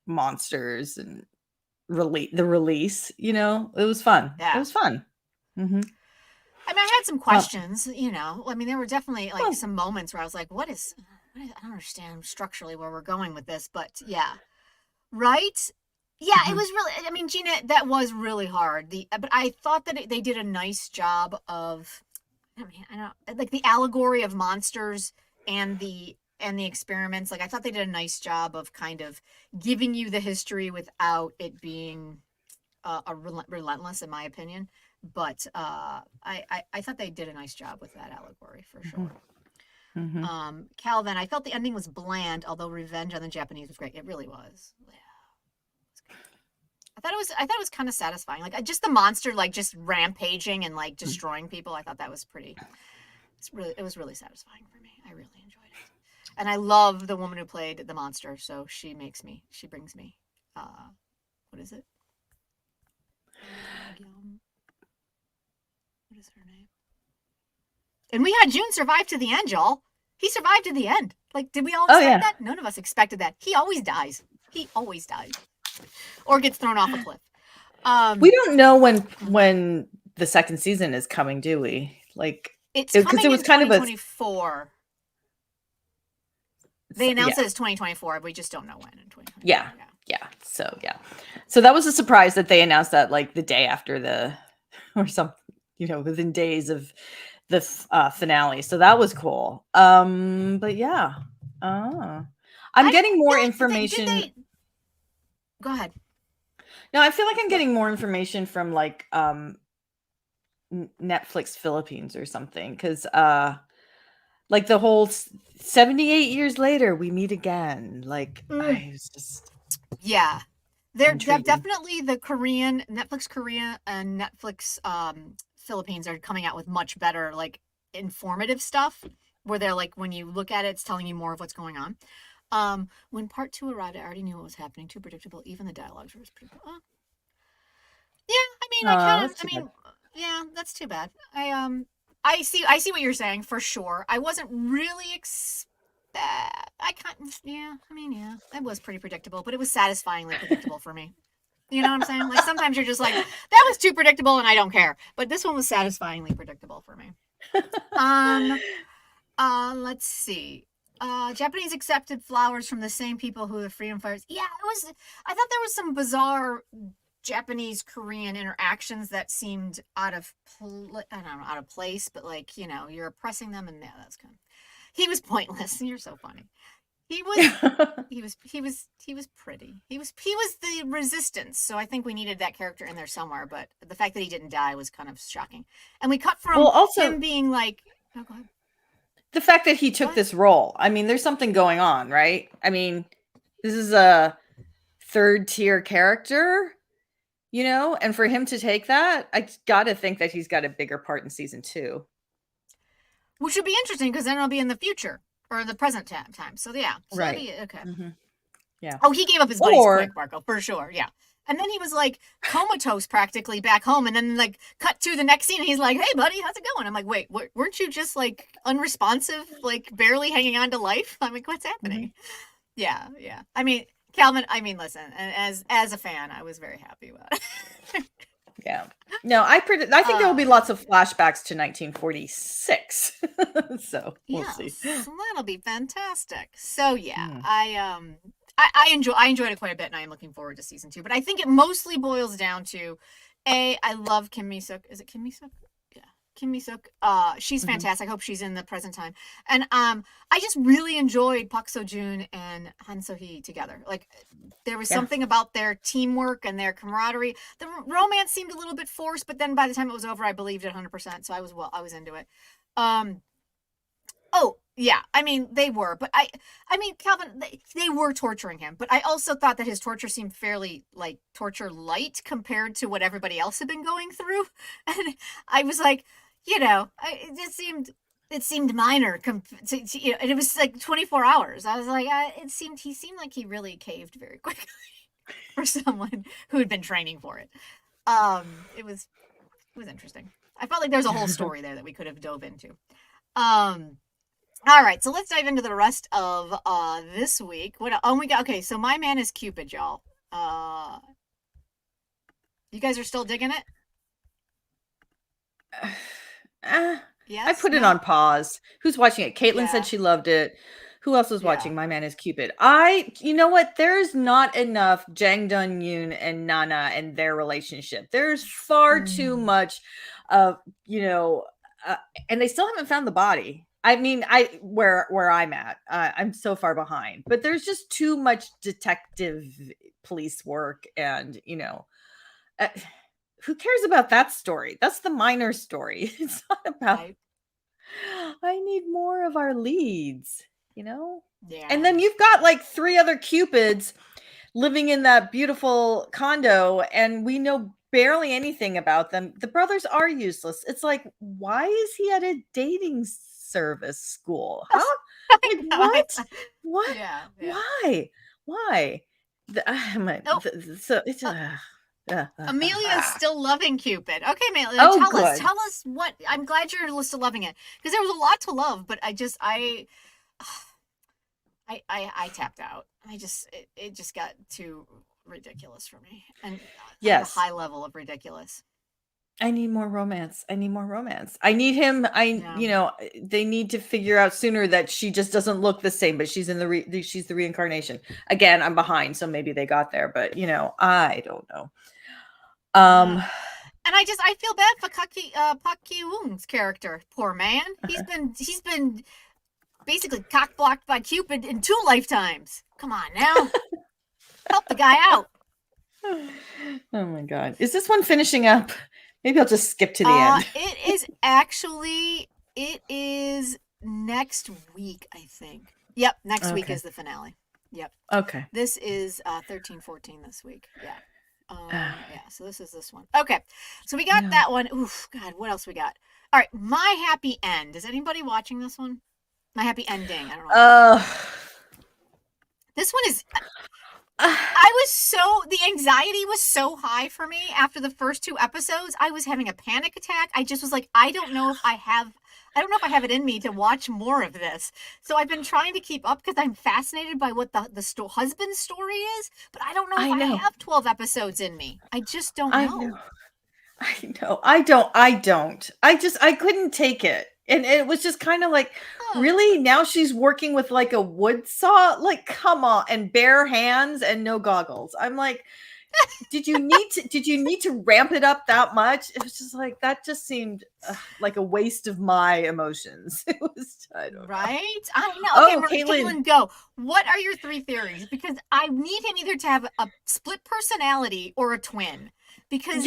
monsters and the release. It was fun. Yeah. It was fun. I mean, I had some questions, you know. I mean, there were definitely like Well, some moments where I was like, I don't understand structurally where we're going with this, but yeah. Right? Yeah, it mhm. was really, I mean, Gina, that was really hard. But I thought that they did a nice job of, I mean, I don't like the allegory of monsters and the experiments. Like I thought they did a nice job of kind of giving you the history without it being relentless, in my opinion. But I thought they did a nice job with that allegory for Mhm. sure. Mhm. Calvin, I felt the ending was bland, although revenge on the Japanese was great. It really was. Yeah. I thought it was kind of satisfying. Like just the monster like just rampaging and like Mm. destroying people. I thought that was pretty. It was really satisfying for me. I really enjoyed it. And I love the woman who played the monster, so she brings me what is it? What is her name? And we had June survive to the end, y'all. He survived to the end. Like, did we all Oh expect yeah. that? None of us expected that. He always dies. He always dies. Or gets thrown off a cliff. We don't know when the second season is coming, do we? Like, It's because coming it was in kind of a 2024. They announced yeah. it as 2024. We just don't know when in 2024. Yeah. Yeah. Yeah. So yeah. So that was a surprise that they announced that like the day after the or some, within days of the finale. So that was cool. But yeah. Uh, I'm I getting more feel like did information. they go ahead. No, I feel like I'm What? getting more information from like Netflix Philippines or something cuz like the whole 78 years later we meet again. Like Mm. I was just Yeah. They're intriguing. definitely the Korean Netflix Korea and Netflix Philippines are coming out with much better like informative stuff where they're like when you look at it it's telling you more of what's going on. When part 2 arrived I already knew what was happening. Too predictable. Even the dialogues were pretty yeah, I mean, That's too bad. yeah, that's too bad. I see what you're saying for sure. I wasn't really I can't, yeah, I mean, yeah, it was pretty predictable, but it was satisfyingly predictable for me. You know what I'm saying? Like sometimes you're just like, that was too predictable and I don't care. But this one was satisfyingly predictable for me. Um, let's see. Japanese accepted flowers from the same people who the freedom fighters. Yeah, I thought there was some bizarre Japanese Korean interactions that seemed I don't know, out of place, but like, you're oppressing them and yeah, that's kind of, he was pointless. You're so funny. He was he was pretty. He was the resistance. So I think we needed that character in there somewhere, but the fact that he didn't die was kind of shocking. And we cut Well, from also him being like, oh, go ahead. the fact that he Go took ahead. this role. I mean, there's something going on, right? I mean, this is a third tier character, and for him to take that, I got to think that he's got a bigger part in season 2. Which would be interesting because then it'll be in the future or the present time. So yeah, so that'd Right. be okay. Hmm. Yeah. Oh, he gave up his buddies Or quick, Marco, for sure. Yeah. And then he was like comatose practically back home. And then like cut to the next scene. And he's like, hey, buddy, how's it going? I'm like, wait, weren't you just like unresponsive, like barely hanging on to life? I'm like, what's happening? Mhm. Yeah. Yeah. I mean, Calvin, listen, as a fan, I was very happy about it. yeah. No, I think there will be uh, lots of flashbacks to 1946. So, we'll see. yes, that'll be fantastic. So yeah, Mm. I enjoyed it quite a bit, and I am looking forward to season 2. But I think it mostly boils down to, I love Kim Mi Suk. Is it Kim Mi Suk? Yeah, Kim Mi Suk. She's Mhm. fantastic. I hope she's in the present time. And I just really enjoyed Park So Joon and Han So Hee together. Like there was Yeah. something about their teamwork and their camaraderie. The romance seemed a little bit forced, but then by the time it was over, I believed it 100%. So I was into it. Um, Oh, yeah. I mean, they were, but I mean, Calvin, they were torturing him, but I also thought that his torture seemed fairly like torture light compared to what everybody else had been going through. And I was like, it seemed minor and it was like 24 hours. I was like, he seemed like he really caved very quickly for someone who had been training for it. It was interesting. I felt like there's a whole story there that we could have dove into. Um, all right, so let's dive into the rest of this week. We got okay, so my man is Cupid, y'all. You guys are still digging it? I Yes? put it No? on pause. Who's watching it? Caitlin said Yeah. she loved it. Who else was Yeah. watching My Man is Cupid? You know what? There's not enough Jang Dun Yoon and Nana and their relationship. There's far too Mm. much of, uh, and they still haven't found the body. I mean, where I'm at, I'm so far behind, but there's just too much detective police work, and uh, who cares about that story? That's the minor story. It's not about. Right. I need more of our leads, And Yeah. then you've got like 3 other Cupids living in that beautiful condo, and we know barely anything about them. The brothers are useless. It's like, why is he at a dating service school? Huh? I Like, know. what? What? Yeah. Yeah. Why? Why? Oh, So it's Amelia is still loving Cupid. Okay, Amelia, oh, tell us. good. Tell us what. I'm glad you're still loving it because there was a lot to love, but I tapped out. It just got too ridiculous for me, and a Yes. high level of ridiculous. I need more romance. I need more romance. I need him. They need to figure out sooner that she just doesn't look the same, but she's she's the reincarnation. Again, I'm behind, so maybe they got there, but I don't know. And I feel bad for Park Ki-woong's character. Poor man. He's been basically cock blocked by Cupid in 2 lifetimes. Come on now. Help the guy out. Oh my god. Is this one finishing up? Maybe I'll just skip to the end. It is next week, I think. Yep, next week is the finale. Yep. Okay. This is 13-14 this week. Yeah. Yeah, so this one. Okay. So we got that one. Oof, God, what else we got? All right, My Happy End. Is anybody watching this one? My Happy Ending. I don't know. This one is the anxiety was so high for me after the first 2 episodes. I was having a panic attack. I just was like, I don't know if I have it in me to watch more of this. So I've been trying to keep up because I'm fascinated by what the husband's story is, but I don't know if I have 12 episodes in me. I just don't know. I know. I don't. I couldn't take it. And it was just kind of like, really? Now she's working with like a wood saw? Like, come on. And bare hands and no goggles. I'm like, did you need to ramp it up that much? It was just like, that just seemed like a waste of my emotions. It was, I don't know. Right? I know. Okay, Caitlin, go. What are your 3 theories? Because I need him either to have a split personality or a twin. Because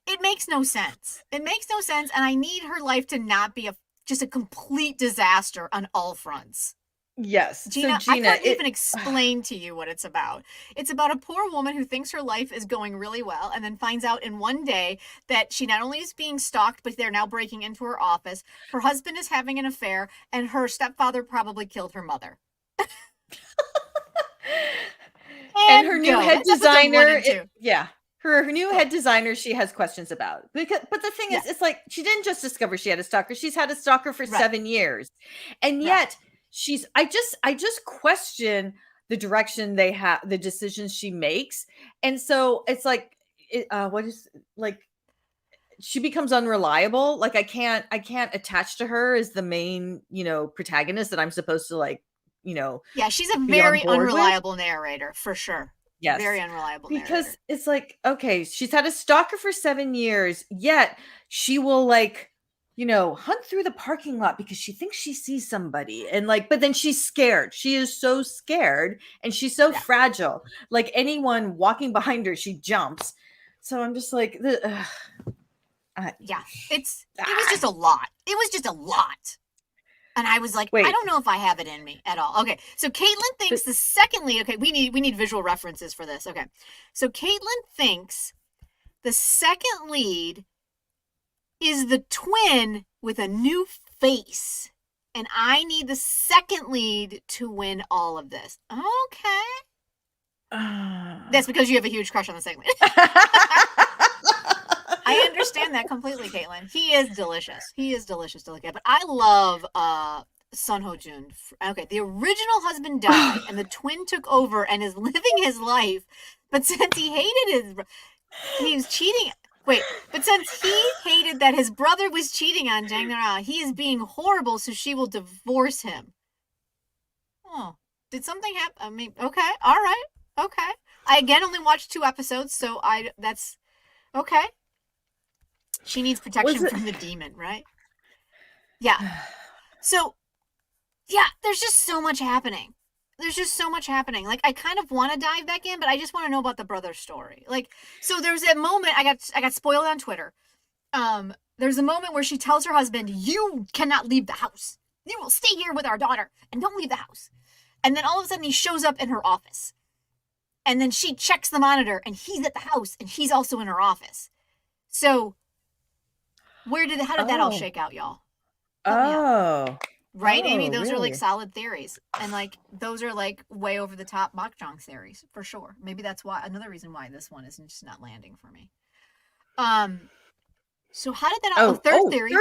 it makes no sense. It makes no sense, and I need her life to not be just a complete disaster on all fronts. Yes. Gina, I can't even explain to you what it's about. It's about a poor woman who thinks her life is going really well and then finds out in one day that she not only is being stalked, but they're now breaking into her office. Her husband is having an affair, and her stepfather probably killed her mother. and her new head designer, her new head designer, she has questions about. But the thing is, it's like she didn't just discover she had a stalker; she's had a stalker for 7 years, and yet I just question the direction they have, the decisions she makes, and so it's like, she becomes unreliable. Like I can't attach to her as the main protagonist that I'm supposed to she's a very unreliable narrator for sure. Yes. Very unreliable because narrator. It's like, okay, she's had a stalker for 7 years, yet she will hunt through the parking lot because she thinks she sees somebody, and but then she's scared. She is so scared, and she's so fragile. Like anyone walking behind her, she jumps. So I'm just like, it was just a lot. It was just a lot. And I was like, I don't know if I have it in me at all. Okay, so Caitlin thinks the second lead. Okay, we need visual references for this. Okay, so Caitlin thinks the second lead is the twin with a new face, and I need the second lead to win all of this. Okay, that's because you have a huge crush on the second lead. I understand that completely, Caitlin. He is delicious. He is delicious to look at. But I love Son Ho-jun. Okay, the original husband died, and the twin took over and is living his life. But since he hated he was cheating. Wait, but since he hated that his brother was cheating on Jang Nara, he is being horrible, so she will divorce him. Oh, did something happen? I mean, okay, all right, okay. I again only watched 2 episodes, so that's okay. She needs protection from the demon, right? Yeah. So, yeah, there's just so much happening. There's just so much happening. Like, I kind of want to dive back in, but I just want to know about the brother story. Like, so there's that moment I got spoiled on Twitter. There's a moment where she tells her husband, "You cannot leave the house. You will stay here with our daughter and don't leave the house." And then all of a sudden he shows up in her office. And then she checks the monitor and he's at the house and he's also in her office. So how did that all shake out, y'all? Right, Amy? Those are like solid theories. And like those are like way over the top Makjong theories for sure. Maybe that's why another reason why this one is just not landing for me. So how did that all third theory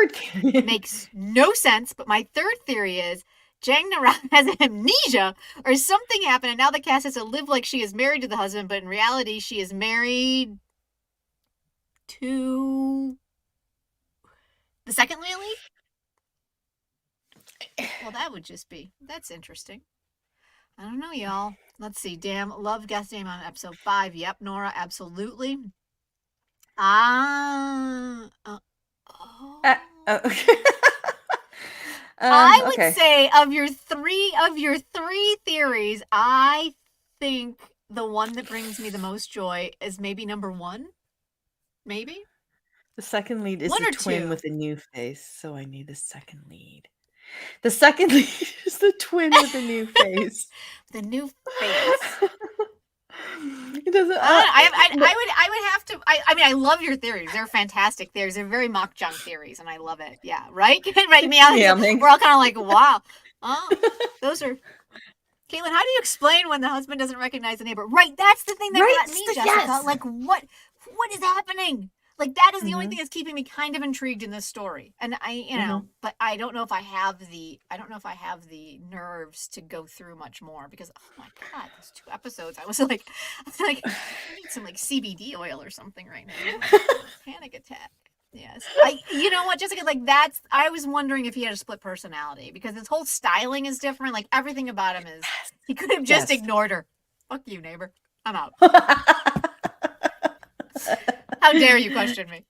makes no sense, but my third theory is Jang Nara has amnesia or something happened, and now the cast has to live like she is married to the husband, but in reality she is married to the second lead. Well, that's interesting. I don't know, y'all. Let's see. Damn, love guest name on episode 5. Yep, Nora, absolutely. I would say of your three theories, I think the one that brings me the most joy is maybe number 1. Maybe the second lead is the twin with a new face, so I need the second lead. The second lead is the twin with a new face. The new face. It doesn't. I would have to. I mean, I love your theories. They're fantastic theories. They're very Makjong theories, and I love it. Yeah, right. Right. We're all kind of like, wow. Oh, those are. Caitlin, how do you explain when the husband doesn't recognize the neighbor? Right. That's the thing that got me, Jessica. Yes. Like, what is happening? Like, that is the only thing that's keeping me kind of intrigued in this story. And but I don't know if I have the nerves to go through much more because, oh my God, those 2 episodes, I was like, I need some like CBD oil or something right now. Panic attack. Yes. You know what, Jessica, like I was wondering if he had a split personality because his whole styling is different. Like everything about him is, he could have just ignored her. Fuck you, neighbor. I'm out. How dare you question me?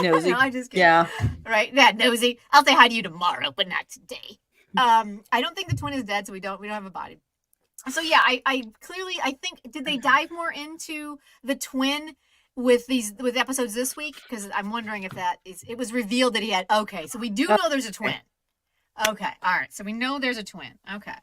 Nosy. No, I'm just kidding. Yeah. Right? Yeah, nosy. I'll say hi to you tomorrow, but not today. I don't think the twin is dead, so we don't have a body. So yeah, I think did they dive more into the twin with episodes this week? Because I'm wondering if it was revealed that he had. Okay, so we do know there's a twin. Okay, all right. So we know there's a twin. Okay.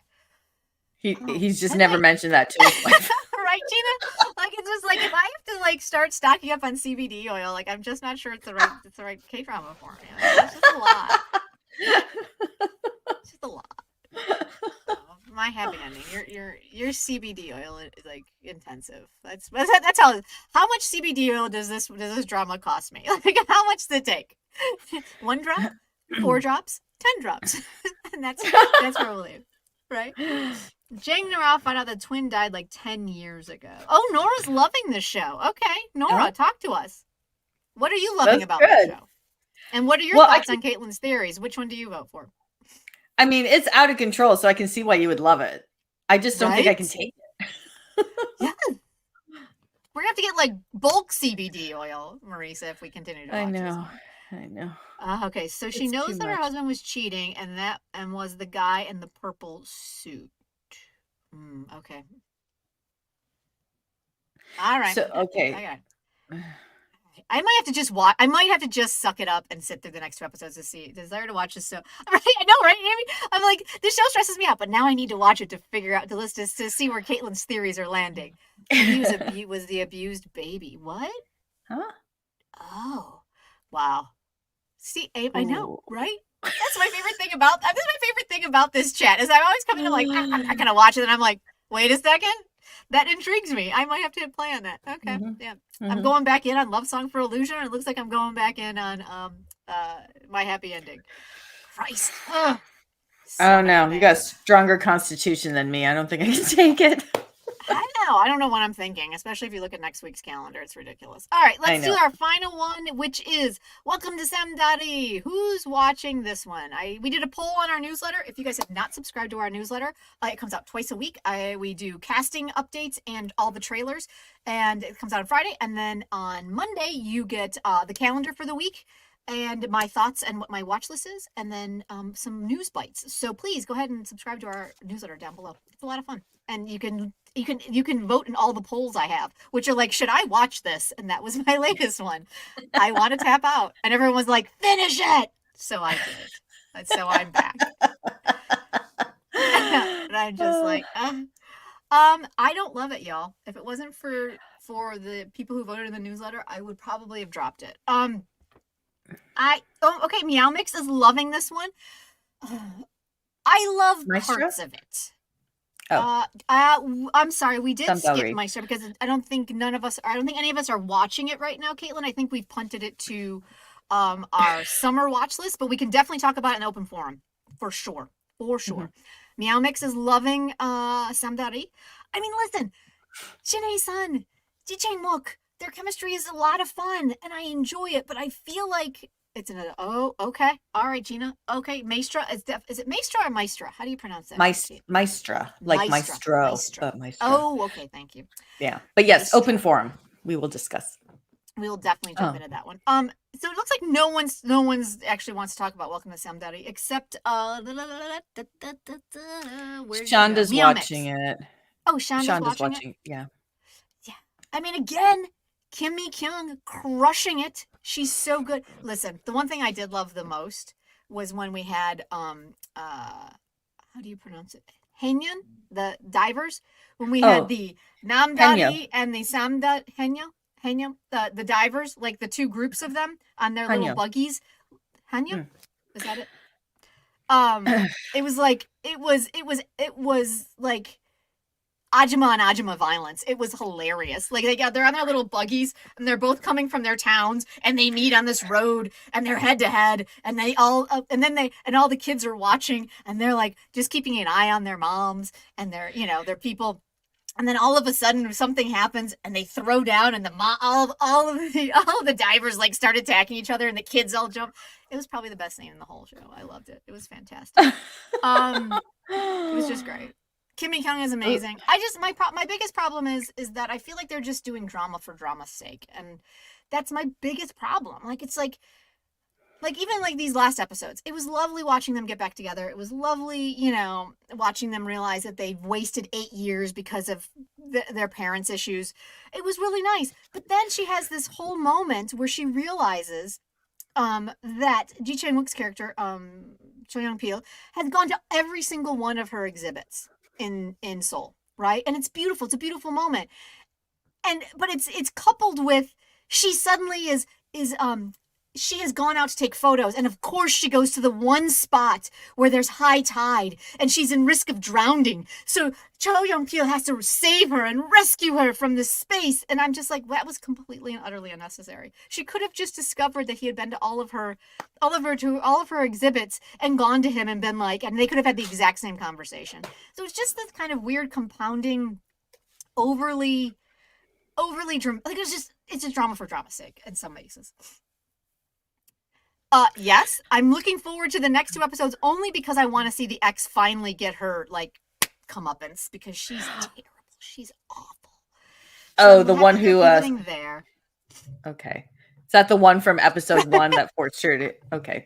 He's just never mentioned that to his wife. Right, Gina? Like, it's just like if I have to like start stocking up on CBD oil, like I'm just not sure it's the right K-drama for me. Like, it's just a lot. It's just a lot. So, my happy ending. Your CBD oil is like intensive. That's how much CBD oil does this drama cost me? Like how much does it take? 1 drop, 4 drops, 10 drops, and that's where we'll leave. Right? Jang Nara found out the twin died like 10 years ago. Oh, Nora's loving this show. Okay, Nora, talk to us. What are you loving about this show? And what are your thoughts on Caitlin's theories? Which one do you vote for? I mean, it's out of control, so I can see why you would love it. I just don't think I can take it. Yeah. We're going to have to get like bulk CBD oil, Marisa, if we continue to watch this. I know. Okay, so she knows that her husband was cheating and was the guy in the purple suit. Okay. All right. So, okay. I might have to just watch. I might have to just suck it up and sit through the next 2 episodes to see. Desire to watch this. So, right? I know, right, Amy? I'm like, this show stresses me out, but now I need to watch it to figure out to see where Caitlin's theories are landing. He was the abused baby. What? Huh? Oh, wow. See, Abe, I know, right? That's my favorite thing about. That's my favorite thing about this chat is I'm always coming to like I'm not gonna watch it, and I'm like, wait a second, that intrigues me. I might have to hit play on that. Okay, yeah. I'm going back in on Love Song for Illusion, and it looks like I'm going back in on My Happy Ending. Christ. Oh no, you got a stronger constitution than me. I don't think I can take it. I know. I don't know what I'm thinking, especially if you look at next week's calendar. It's ridiculous. All right, let's do our final one, which is Welcome to SAMDALRI. Who's watching this one? We did a poll on our newsletter. If you guys have not subscribed to our newsletter, it comes out twice a week. We do casting updates and all the trailers, and it comes out on Friday. And then on Monday, you get the calendar for the week and my thoughts and what my watch list is, and then some news bites. So please go ahead and subscribe to our newsletter down below. It's a lot of fun, and you can vote in all the polls I have, which are like, should I watch this? And that was my latest one. I want to tap out, and everyone was like, finish it. So I did. And so I'm back. And I'm just like, I don't love it, y'all. If it wasn't for the people who voted in the newsletter, I would probably have dropped it. Okay, Meow Mix is loving this one. I love Maestra? parts of it. Oh. I'm sorry, we did skip SAMDALRI. Maestra because I don't think any of us are watching it right now, Caitlin. I think we've punted it to our summer watch list, but we can definitely talk about it in open forum for sure. Meow Mix is loving SAMDALRI. I mean, listen, Jinhae-san, Ji Chang-wook, their chemistry is a lot of fun and I enjoy it, but I feel like it's okay. All right, Gina. Okay, Maestra. Is it Maestra or Maestra? How do you pronounce that? Maestra, like maestro. Maestra. Maestra. Oh, okay. Thank you. Yeah, but yes, Maestra. open forum. We will discuss. We will definitely jump into that one. So it looks like no one's actually wants to talk about Welcome to SAMDALRI except Shonda's watching it. Oh, Shonda's watching it. Yeah. I mean, again, Kim Mi-kyung crushing it. She's so good. Listen, the one thing I did love the most was when we had how do you pronounce it? Haenyeon, the divers. When we had the Namdari and the Haenyeon, the divers, like the two groups of them on their little buggies. Haenyeon? Is that it? It was like AHJUMMA and AHJUMMA violence. It was hilarious. Like they're on their little buggies and they're both coming from their towns and they meet on this road and they're head to head and they all and all the kids are watching and they're like just keeping an eye on their moms and their people. And then all of a sudden something happens and they throw down and all of the divers like start attacking each other and the kids all jump. It was probably the best scene in the whole show. I loved it. It was fantastic. It was just great. Kim Mi-kyung is amazing. My biggest problem is that I feel like they're just doing drama for drama's sake, and that's my biggest problem. Like it's like even like these last episodes, it was lovely watching them get back together. It was lovely, watching them realize that they've wasted 8 years because of their parents' issues. It was really nice. But then she has this whole moment where she realizes that Ji Chang-wook's character, Cho Young-pil, has gone to every single one of her exhibits in Seoul, right? And it's beautiful. It's a beautiful moment. But it's coupled with she suddenly is she has gone out to take photos, and of course she goes to the one spot where there's high tide and she's in risk of drowning. So Cho Young-pil has to save her and rescue her from this space, and I'm just like, that was completely and utterly unnecessary. She could have just discovered that he had been to all of her exhibits and gone to him and been like, and they could have had the exact same conversation. So it's just this kind of weird compounding, overly drama. Like it's just drama for drama's sake in some cases. Yes, I'm looking forward to the next 2 episodes only because I want to see the ex finally get her like comeuppance because she's terrible. She's awful. So the one who there. Okay. Is that the one from episode 1 that forced her to okay.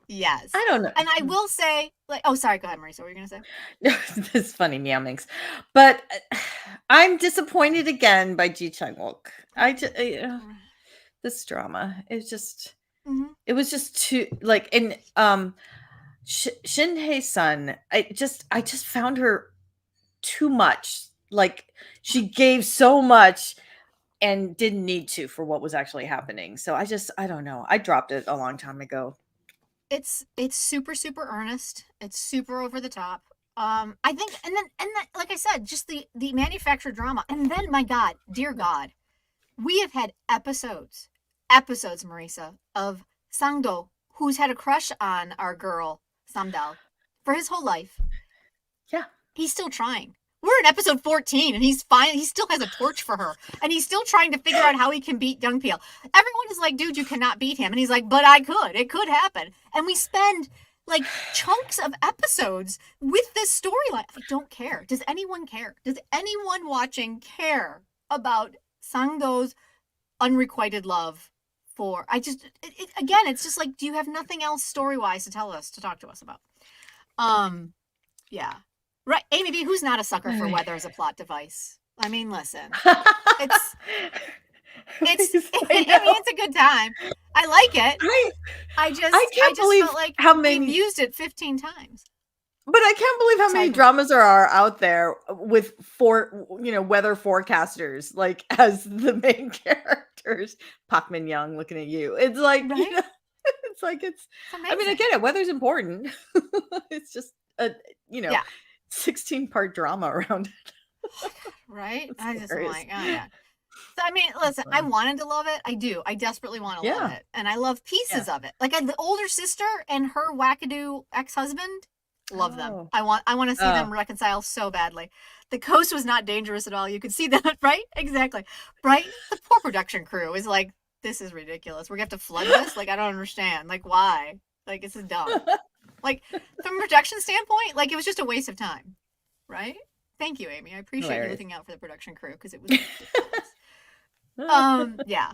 Yes. I don't know. And I will say, like, oh, sorry, go ahead, Marisa. What were you going to say? This is funny, Meow Mix. But I'm disappointed again by Ji Chang-wook. This drama is just it was just too like in Shin Hae-sun. I just found her too much. Like she gave so much and didn't need to for what was actually happening. So I don't know. I dropped it a long time ago. It's super, super earnest. It's super over the top. I think, and then, like I said, just the manufactured drama. And then, my God, dear God, we have had episodes, Marisa, of Sang-do, who's had a crush on our girl, Samdal, for his whole life. Yeah. He's still trying. We're in episode 14 and he's fine. He still has a torch for her and he's still trying to figure out how he can beat Youngpil. Everyone is like, dude, you cannot beat him. And he's like, but I could. It could happen. And we spend like chunks of episodes with this storyline. I don't care. Does anyone care? Does anyone watching care about Sang-do's unrequited love for, again, it's just like, do you have nothing else story-wise to talk to us about? Yeah. Right, Amy B, who's not a sucker for weather as a plot device? I mean, listen, it's a good time. I like it. I just felt like we've used it 15 times. But I can't believe how many dramas there are out there with weather forecasters like as the main characters. Park Min Young, looking at you. It's like, right? It's like I mean, I get it. Weather's important. It's just a 16-part drama around it. Right? I just am like, oh yeah. So, I mean, listen, I wanted to love it. I do. I desperately want to love it. And I love pieces of it. Like the older sister and her wackadoo ex-husband. Love them. I want to see them reconcile so badly. The coast was not dangerous at all. You could see that, right? Exactly. Right? The poor production crew is like, this is ridiculous. We're going to have to flood this? Like, I don't understand. Like, why? Like, this is dumb. Like, from a production standpoint, like, it was just a waste of time. Right? Thank you, Amy. I appreciate you looking out for the production crew because it was ridiculous. Yeah.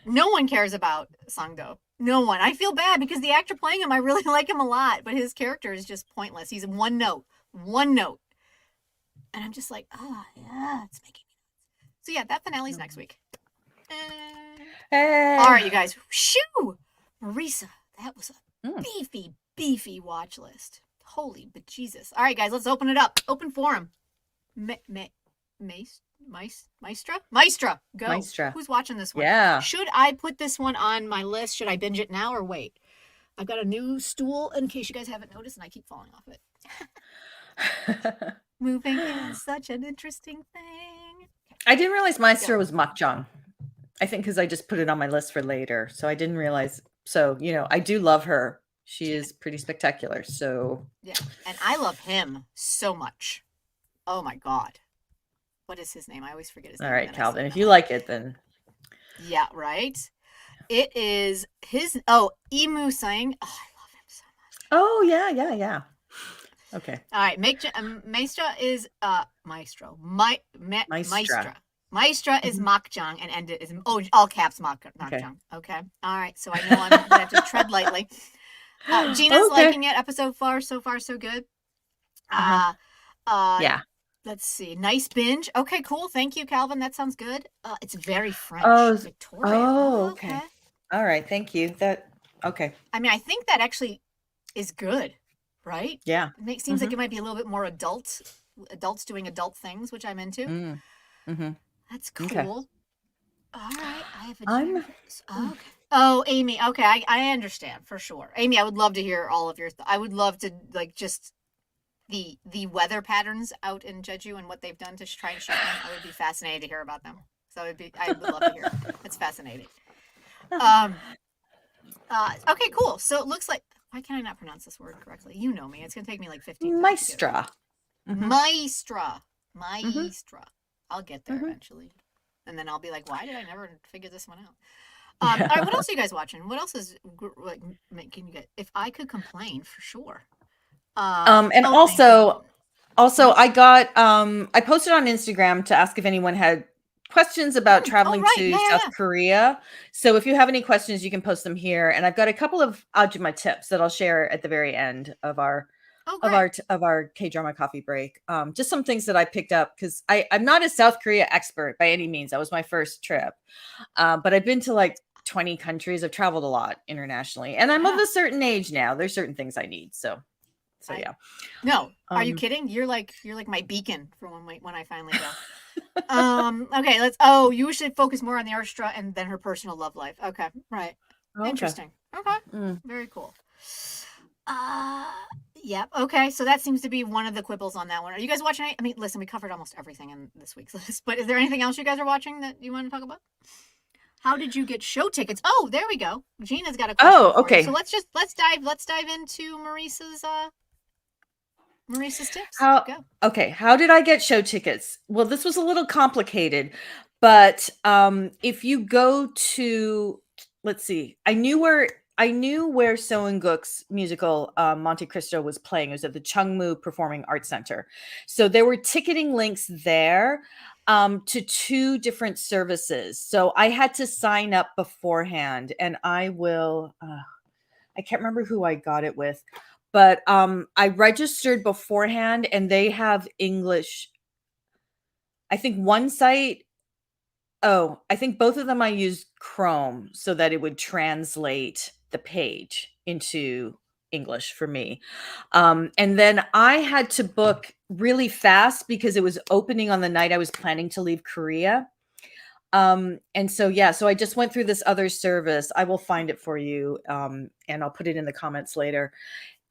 No one cares about Sang-do. No one. I feel bad because the actor playing him, I really like him a lot, but his character is just pointless. He's one note. And I'm just like, yeah, it's making me nuts. So yeah, that finale's next week. Hey. All right, you guys. Shoo! Marisa, that was a beefy watch list. Holy bejesus. All right, guys, let's open it up. Open forum. Maestra, go. Maestra. Who's watching this one? Yeah. Should I put this one on my list? Should I binge it now or wait? I've got a new stool in case you guys haven't noticed, and I keep falling off it. Moving is such an interesting thing. I didn't realize Maestra was Makjang. I think because I just put it on my list for later, so I didn't realize. So I do love her. She is pretty spectacular. So yeah, and I love him so much. Oh my God. What is his name? I always forget his name. All right, Calvin, if you like it, then. Yeah, right? It is his, Emu Sang. Oh, I love him so much. Oh, yeah. Okay. All right, Maestra is, Maestro. Maestra. Maestra is Makjang and ended is, all caps Makjang. Okay. All right, so I know I'm going to have to tread lightly. Gina's liking it. Episode so far, so good. Yeah. Let's see. Nice binge. Okay, cool. Thank you, Calvin. That sounds good. It's very French. Victoria. Okay. All right. Thank you. Okay. I mean, I think that actually is good, right? Yeah. It seems like it might be a little bit more adults doing adult things, which I'm into. Mm-hmm. That's cool. Okay. All right. I have a okay. Oh, Amy. Okay. I understand for sure. Amy, I would love to hear all of your I would love to just the weather patterns out in Jeju and what they've done to try and show them. I would be fascinated to hear about them. So I would love to hear. It's fascinating. Okay, cool. So it looks like, why can I not pronounce this word correctly? You know me. It's going to take me like 15 minutes. Maestra. Maestra. I'll get there eventually. And then I'll be like, why did I never figure this one out? All right, what else are you guys watching? What else is like making you get, if I could complain, for sure. And also I got I posted on Instagram to ask if anyone had questions about traveling to South Korea. So if you have any questions, you can post them here. And I've got a couple of AHJUMMA tips that I'll share at the very end of our KDrama Coffee Break. Just some things that I picked up because I'm not a South Korea expert by any means. That was my first trip, but I've been to like 20 countries. I've traveled a lot internationally, and I'm of a certain age now. There's certain things I need. So yeah. No, are you kidding? You're like my beacon for when I finally go. Okay, you should focus more on the orchestra and then her personal love life. Okay, right. Okay. Interesting. Okay. Very cool. Yeah. Okay, so that seems to be one of the quibbles on that one. Are you guys watching? I mean, listen, we covered almost everything in this week's list, but is there anything else you guys are watching that you want to talk about? How did you get show tickets? Oh, there we go. Gina's got a question. Okay. So let's dive into Marisa's Marisa's tips. How Go. okay, how did I get show tickets? Well, this was a little complicated, but if you go to, let's see, I knew where Soeunguk's musical Monte Cristo was playing. It was at the Chungmu Performing Arts Center. So there were ticketing links there to two different services. So I had to sign up beforehand, and I can't remember who I got it with, but I registered beforehand, and they have English. I think one site. Oh, I think both of them I used Chrome so that it would translate the page into English for me. And then I had to book really fast because it was opening on the night I was planning to leave Korea. And so yeah, so I just went through this other service. I will find it for you, and I'll put it in the comments later.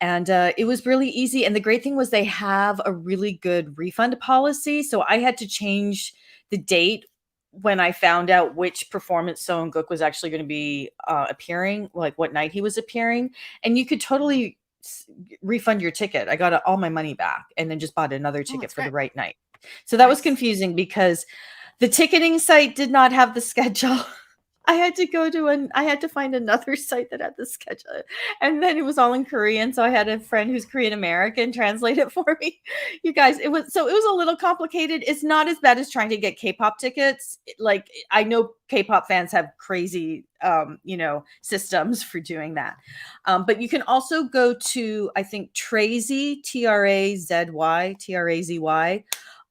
And it was really easy. And the great thing was they have a really good refund policy. So I had to change the date when I found out which performance Soeunguk was actually going to be appearing, like what night he was appearing, and you could totally refund your ticket. I got all my money back, and then just bought another ticket for the right night. So that was confusing because the ticketing site did not have the schedule. I had to find another site that had the schedule, and then it was all in Korean. So I had a friend who's Korean American translate it for me. You guys, it was a little complicated. It's not as bad as trying to get K-pop tickets. Like, I know K-pop fans have crazy, systems for doing that. But you can also go to, I think, Trazy, Trazy,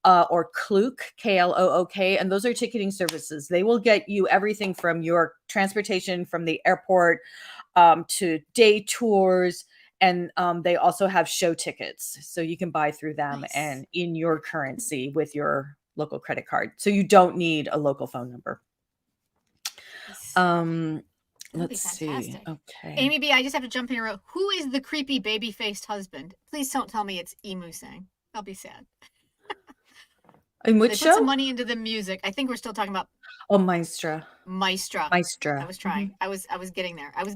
or Klook, Klook, and those are ticketing services. They will get you everything from your transportation from the airport to day tours, and they also have show tickets, so you can buy through them and in your currency with your local credit card. So you don't need a local phone number. Let's see. Okay. Amy B, I just have to jump in and wrote, who is the creepy baby-faced husband? Please don't tell me it's Emu Sang. I'll be sad. In which show? Put some money into the music. I think we're still talking about Maestra. I was trying. I was getting there. I was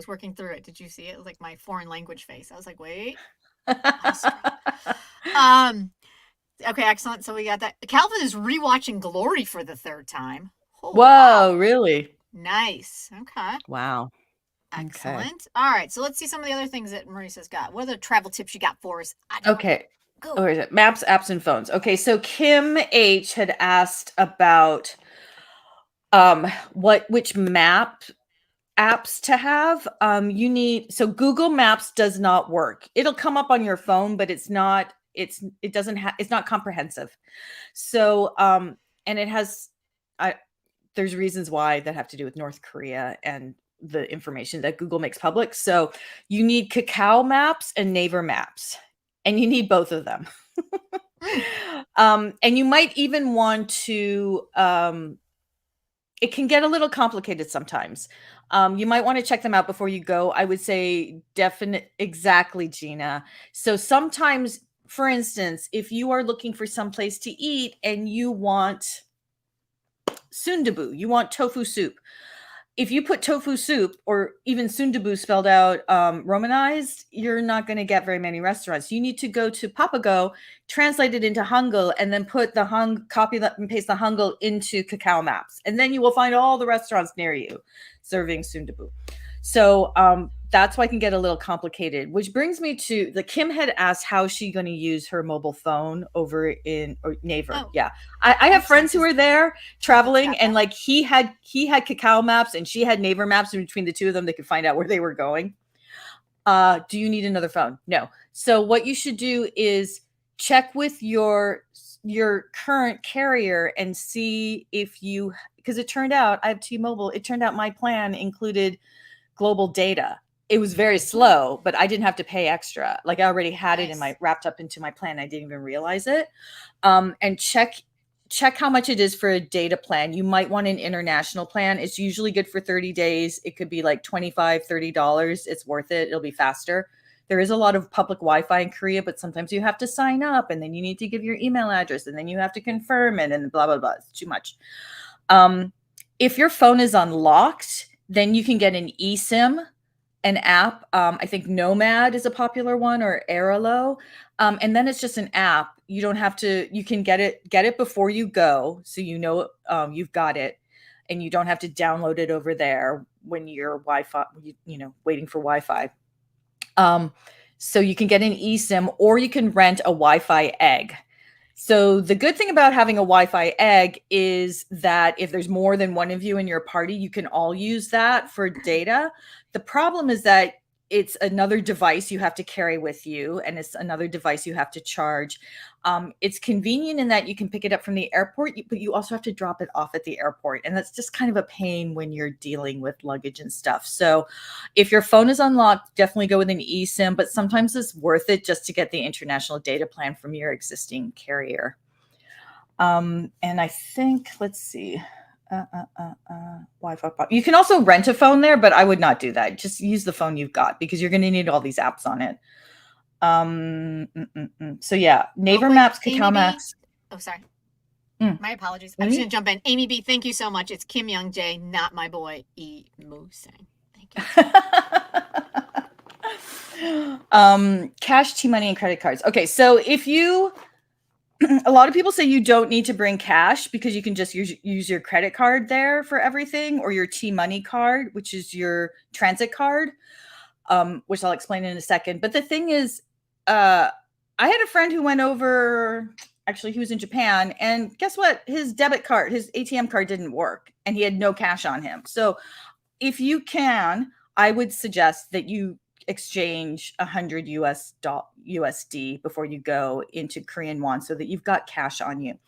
working through it. Did you see it? It was like my foreign language face. I was like, wait. Okay, excellent. So we got that. Calvin is rewatching Glory for the third time. Oh, whoa, wow. Really? Nice. Okay. Wow. Excellent. Okay. All right. So let's see some of the other things that Marisa's got. What other travel tips you got for us? Okay. Go. Where is it? Maps, apps, and phones. Okay, so Kim H had asked about which map apps to have. So Google Maps does not work. It'll come up on your phone, but it's not comprehensive. So and it has there's reasons why that have to do with North Korea and the information that Google makes public. So you need Kakao Maps and Naver Maps. And you need both of them. And you might even want to, it can get a little complicated sometimes. You might want to check them out before you go. I would say exactly, Gina. So sometimes, for instance, if you are looking for some place to eat and you want sundubu, you want tofu soup. If you put tofu soup or even sundubu spelled out Romanized, you're not going to get very many restaurants. You need to go to Papago, translate it into Hangul, and then put copy that and paste the Hangul into Kakao Maps. And then you will find all the restaurants near you serving sundubu. So that's why it can get a little complicated, which brings me to Kim had asked how she's going to use her mobile phone over in Naver. Oh. Yeah. I have friends who are there traveling, and like he had Kakao Maps and she had Naver Maps, and between the two of them, they could find out where they were going. Do you need another phone? No. So what you should do is check with your current carrier and see if because it turned out I have T-Mobile. It turned out my plan included global data. It was very slow, but I didn't have to pay extra. Like I already had it wrapped up into my plan. I didn't even realize it. And check how much it is for a data plan. You might want an international plan. It's usually good for 30 days. It could be like $25, $30. It's worth it. It'll be faster. There is a lot of public Wi-Fi in Korea, but sometimes you have to sign up and then you need to give your email address and then you have to confirm it and blah, blah, blah. It's too much. If your phone is unlocked, then you can get an eSIM an app. I think Nomad is a popular one, or Airalo. And then it's just an app. You don't have to, you can get it before you go. So you've got it, and you don't have to download it over there when you're Wi-Fi, waiting for Wi-Fi. So you can get an eSIM, or you can rent a Wi-Fi egg. So the good thing about having a Wi-Fi egg is that if there's more than one of you in your party, you can all use that for data. The problem is that it's another device you have to carry with you, and it's another device you have to charge. It's convenient in that you can pick it up from the airport, but you also have to drop it off at the airport. And that's just kind of a pain when you're dealing with luggage and stuff. So if your phone is unlocked, definitely go with an eSIM, but sometimes it's worth it just to get the international data plan from your existing carrier. And I think, let's see, Wi-Fi. You can also rent a phone there, but I would not do that. Just use the phone you've got, because you're going to need all these apps on it. So yeah, Naver Maps, Kakao Maps. Oh, sorry. My apologies. I'm just going to jump in. Amy B, thank you so much. It's Kim Young Jae, not my boy E Musang. Thank you. Cash, T-money, and credit cards. Okay, so if you, a lot of people say you don't need to bring cash because you can just use your credit card there for everything, or your T-money card, which is your transit card, which I'll explain in a second. But the thing is, I had a friend who went over, actually he was in Japan, and guess what? His debit card, his ATM card didn't work, and he had no cash on him. So if you can, I would suggest that you exchange 100 USD before you go into Korean won, so that you've got cash on you.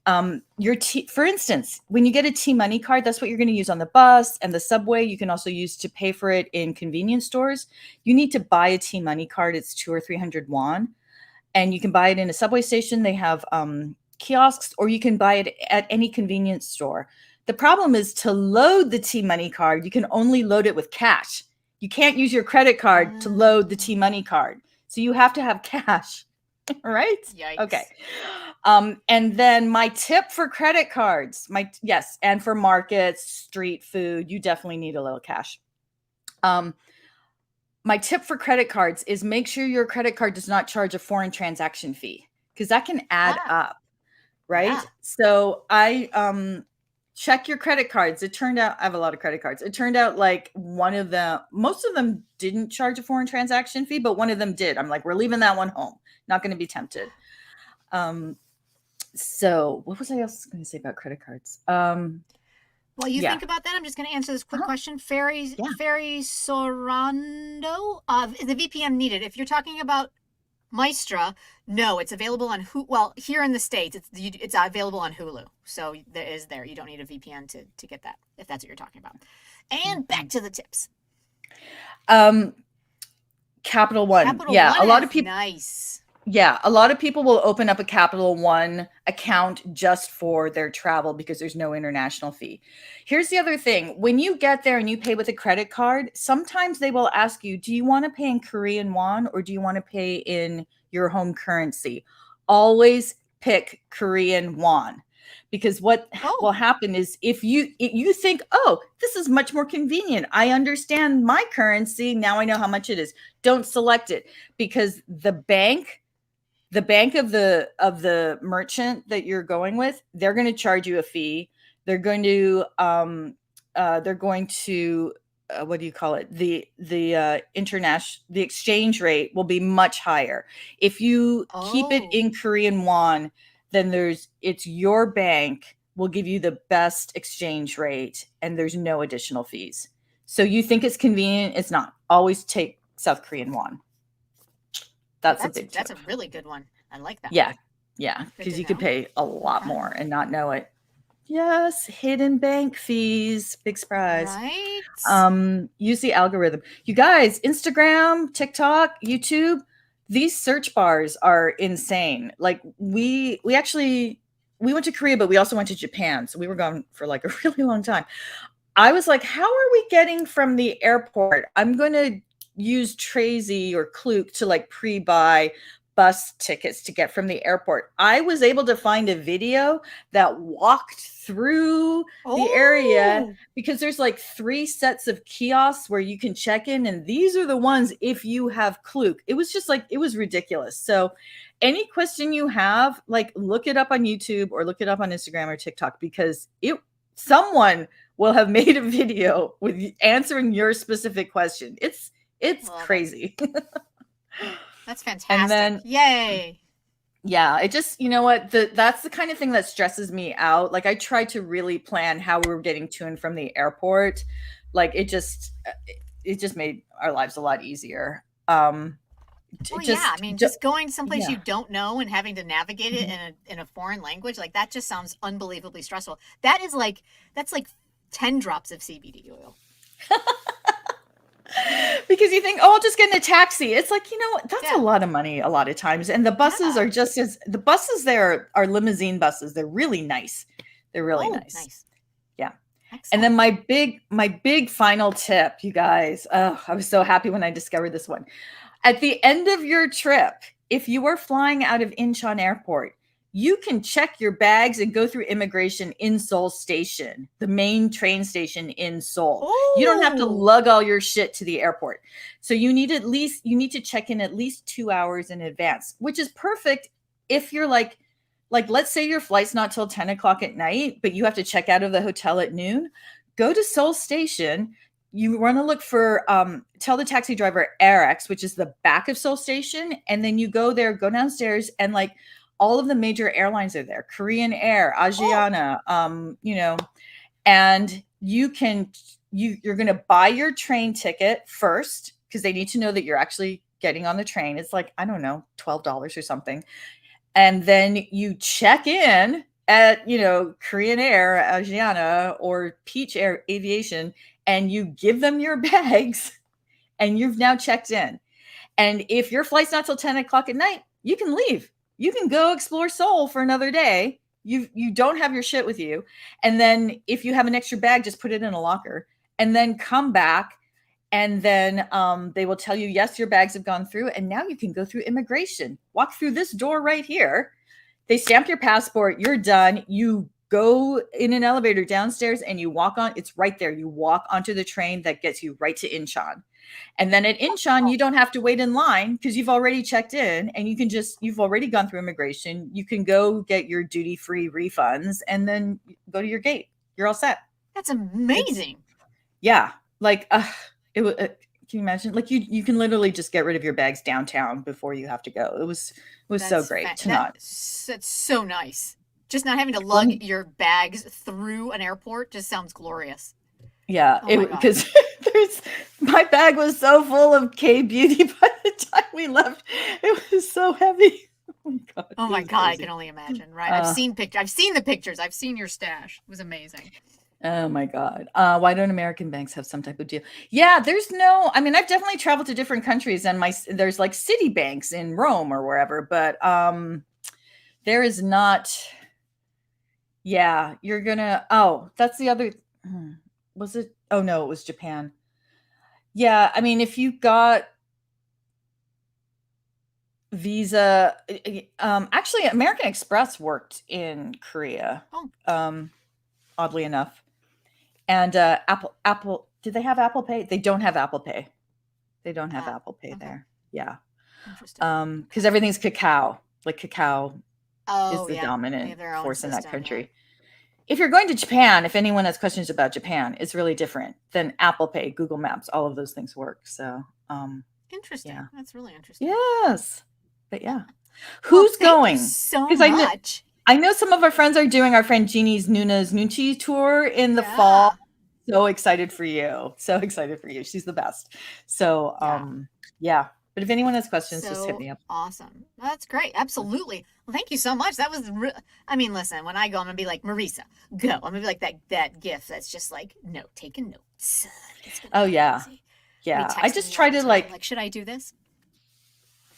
For instance, when you get a T-money card, that's what you're going to use on the bus and the subway. You can also use to pay for it in convenience stores. You need to buy a T-money card. It's 200 or 300 won, and you can buy it in a subway station. They have kiosks, or you can buy it at any convenience store. The problem is, to load the T-money card, you can only load it with cash. You can't use your credit card to load the T-money card. So you have to have cash, right? Yikes. Okay. And then my tip for credit cards, and for markets, street food, you definitely need a little cash. My tip for credit cards is make sure your credit card does not charge a foreign transaction fee, because that can add up, right? Yeah. So I check your credit cards. It turned out, I have a lot of credit cards. It turned out like most of them didn't charge a foreign transaction fee, but one of them did. I'm like, we're leaving that one home. Not going to be tempted. So what was I else going to say about credit cards? While you think about that, I'm just going to answer this quick question. Ferry Sorando, is the VPN needed? If you're talking about Maestra, no, it's available on well, here in the States, it's available on Hulu. So there. You don't need a VPN to get that, if that's what you're talking about. And back to the tips. Capital One. A lot of people. Nice. Yeah, a lot of people will open up a Capital One account just for their travel because there's no international fee. Here's the other thing. When you get there and you pay with a credit card, sometimes they will ask you, do you want to pay in Korean won, or do you want to pay in your home currency? Always pick Korean won. Because what will happen is, if you think, oh, this is much more convenient, I understand my currency, now I know how much it is, don't select it, because the bank of the merchant that you're going with, they're going to charge you a fee. They're going to what do you call it? The exchange rate will be much higher. If you keep it in Korean won, then it's your bank will give you the best exchange rate, and there's no additional fees. So you think it's convenient? It's not. Always take South Korean won. That's a big tip. That's a really good one. I like that. Yeah. Because you could pay a lot more and not know it. Yes, hidden bank fees. Big surprise. Right. Use the algorithm. You guys, Instagram, TikTok, YouTube, these search bars are insane. Like we went to Korea, but we also went to Japan. So we were gone for like a really long time. I was like, how are we getting from the airport? I'm going to use Tracy or Klook to like pre-buy bus tickets to get from the airport. I was able to find a video that walked through the area Oh, because there's like 3 sets of kiosks where you can check in, and these are the ones if you have Klook. It was just like, it was ridiculous. So any question you have, like, look it up on YouTube or look it up on Instagram or TikTok, because someone will have made a video with answering your specific question. It's love it. crazy. That's And fantastic. then, Yay. yeah, it just, you know what, that's the kind of thing that stresses me out. Like, I try to really plan how we're getting to and from the airport. Like, it just made our lives a lot easier. Well, yeah, I mean, just going someplace yeah. you don't know and having to navigate it Mhm. in a foreign language, like that just sounds unbelievably stressful. That's like 10 drops of CBD oil. Because you think, oh, I'll just get in a taxi. It's like, you know what, that's Yeah. a lot of money a lot of times. And the buses Yeah. are just the buses there are limousine buses. They're really nice. They're really nice. Yeah. Excellent. And then my big final tip, you guys. Oh, I was so happy when I discovered this one. At the end of your trip, if you are flying out of Incheon Airport, you can check your bags and go through immigration in Seoul Station, the main train station in Seoul. Ooh. You don't have to lug all your shit to the airport. So you need to check in at least 2 hours in advance, which is perfect if you're like, let's say your flight's not till 10 o'clock at night, but you have to check out of the hotel at noon. Go to Seoul Station. You want to look for, tell the taxi driver RX, which is the back of Seoul Station. And then you go there, go downstairs, and like all of the major airlines are there. Korean Air, AHJUMMA, and you're going to buy your train ticket first, because they need to know that you're actually getting on the train. It's like, I don't know, $12 or something. And then you check in at, Korean Air, AHJUMMA, or Peach Air Aviation, and you give them your bags, and you've now checked in. And if your flight's not till 10 o'clock at night, you can leave. You can go explore Seoul for another day. You don't have your shit with you. And then if you have an extra bag, just put it in a locker and then come back. And then they will tell you, yes, your bags have gone through. And now you can go through immigration. Walk through this door right here. They stamp your passport. You're done. You go in an elevator downstairs and you walk on. It's right there. You walk onto the train that gets you right to Incheon. And then at Incheon, you don't have to wait in line because you've already checked in, and you've already gone through immigration. You can go get your duty-free refunds and then go to your gate. You're all set. That's amazing. Yeah. Like, it was, can you imagine? Like, you can literally just get rid of your bags downtown before you have to go. It was so great That's so nice. Just not having to lug your bags through an airport just sounds glorious. Yeah, because my bag was so full of K beauty by the time we left. It was so heavy. Oh my god, I can only imagine. Right, I've seen the pictures. I've seen your stash. It was amazing. Oh my god. Why don't American banks have some type of deal? Yeah, I mean, I've definitely traveled to different countries, and there's like city banks in Rome or wherever, but there is not. Yeah, you're gonna. Oh, that's the other. Was it? Oh no, it was Japan. Yeah, I mean, if you got Visa, actually, American Express worked in Korea. Oddly enough, and Apple. Did they have Apple Pay? They don't have Apple Pay. They don't have Apple Pay there. Yeah. Interesting. Because everything's cacao. Like cacao is the dominant force in that country. Yeah. If you're going to Japan, if anyone has questions about Japan, it's really different than Apple Pay, Google Maps, all of those things work. So, interesting. Yeah. That's really interesting. Yes. But yeah. Who's going? So much. I know some of our friends are doing our friend Jeannie's Nuna's Nunchi tour in the fall. So excited for you. So excited for you. She's the best. So, yeah. But if anyone has questions, just hit me up. Awesome. That's great. Absolutely. Well, thank you so much. That was, I mean, listen, when I go, I'm going to be like, Marisa, go. I'm going to be like that gift that's just like, taking notes. Oh, yeah. Crazy. Yeah. I just try to like, should I do this?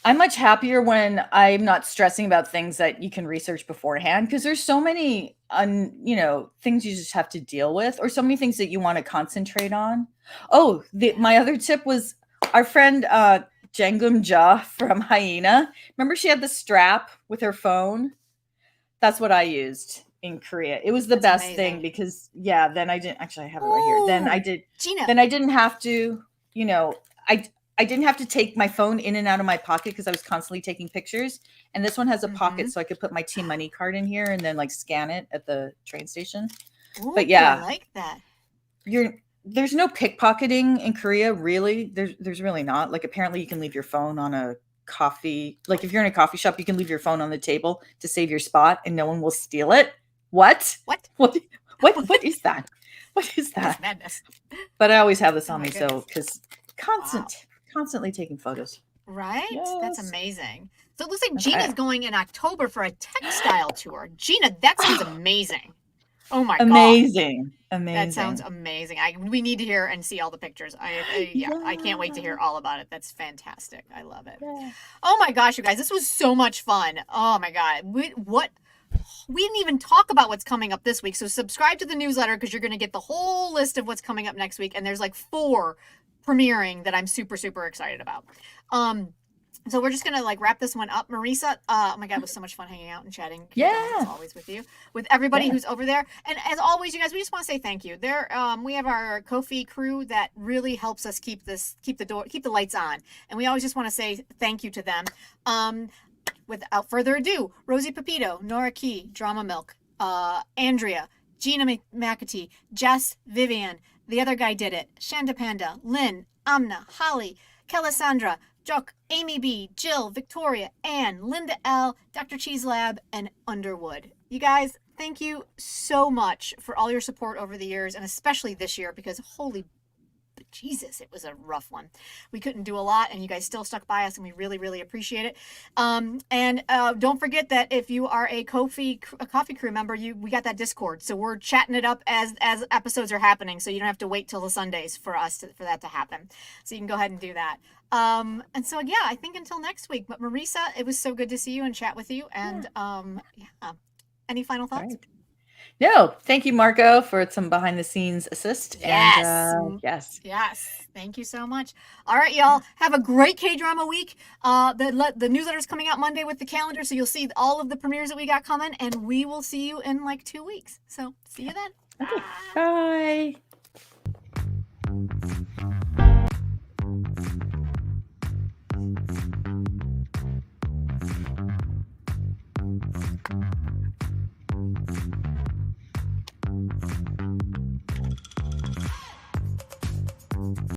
I'm much happier when I'm not stressing about things that you can research beforehand, because there's so many, things you just have to deal with, or so many things that you want to concentrate on. Oh, my other tip was our friend, Jangum-ja from Hyena. Remember she had the strap with her phone? That's what I used in Korea. It was the That's best thing amazing. because then I didn't actually I have it right here. Ooh, Gina. Then I didn't have to, I didn't have to take my phone in and out of my pocket because I was constantly taking pictures. And this one has a pocket so I could put my T Money card in here and then like scan it at the train station. Ooh, But yeah, I like that. There's no pickpocketing in Korea, really. There's really not. Like apparently you can leave your phone on a coffee, like if you're in a coffee shop, you can leave your phone on the table to save your spot and no one will steal it. What? What? What is that? What is that? Madness. But I always have this on me, goodness. so because constantly taking photos. Right? Yes. That's amazing. So it looks like Gina's going in October for a textile tour. Gina, that sounds amazing. Oh my god. Amazing. That sounds amazing. We need to hear and see all the pictures. I can't wait to hear all about it. That's fantastic. I love it. Yeah. Oh my gosh, you guys, this was so much fun. Oh my god. We didn't even talk about what's coming up this week. So subscribe to the newsletter because you're going to get the whole list of what's coming up next week. And there's like 4 premiering that I'm super, super excited about. So we're just going to like wrap this one up. Marisa, oh my God, it was so much fun hanging out and chatting. As always with you, with everybody who's over there. And as always, you guys, we just want to say thank you. We have our Ko-fi crew that really helps us keep the lights on. And we always just want to say thank you to them. Without further ado, Rosie Pepito, Nora Key, Drama Milk, Andrea, Gina McAtee, Jess, Vivian, the other guy did it, Shanda Panda, Lynn, Amna, Holly, Kelisandra, Jock, Amy B, Jill, Victoria, Anne, Linda L, Dr. Cheese Lab, and Underwood. You guys, thank you so much for all your support over the years, and especially this year, because holy Jesus, it was a rough one. We couldn't do a lot, and you guys still stuck by us, and we really, really appreciate it. And don't forget that if you are a Coffee Crew member, we got that Discord, so we're chatting it up as episodes are happening, so you don't have to wait till the Sundays for that to happen. So you can go ahead and do that. And so yeah, I think until next week. But Marisa, it was so good to see you and chat with you. And any final thoughts? Right. No, thank you, Marco, for some behind the scenes assist. Yes. And, yes. Thank you so much. All right, y'all. Have a great K-drama week. The newsletter's coming out Monday with the calendar, so you'll see all of the premieres that we got coming, and we will see you in like 2 weeks. So see you then. Okay. Bye.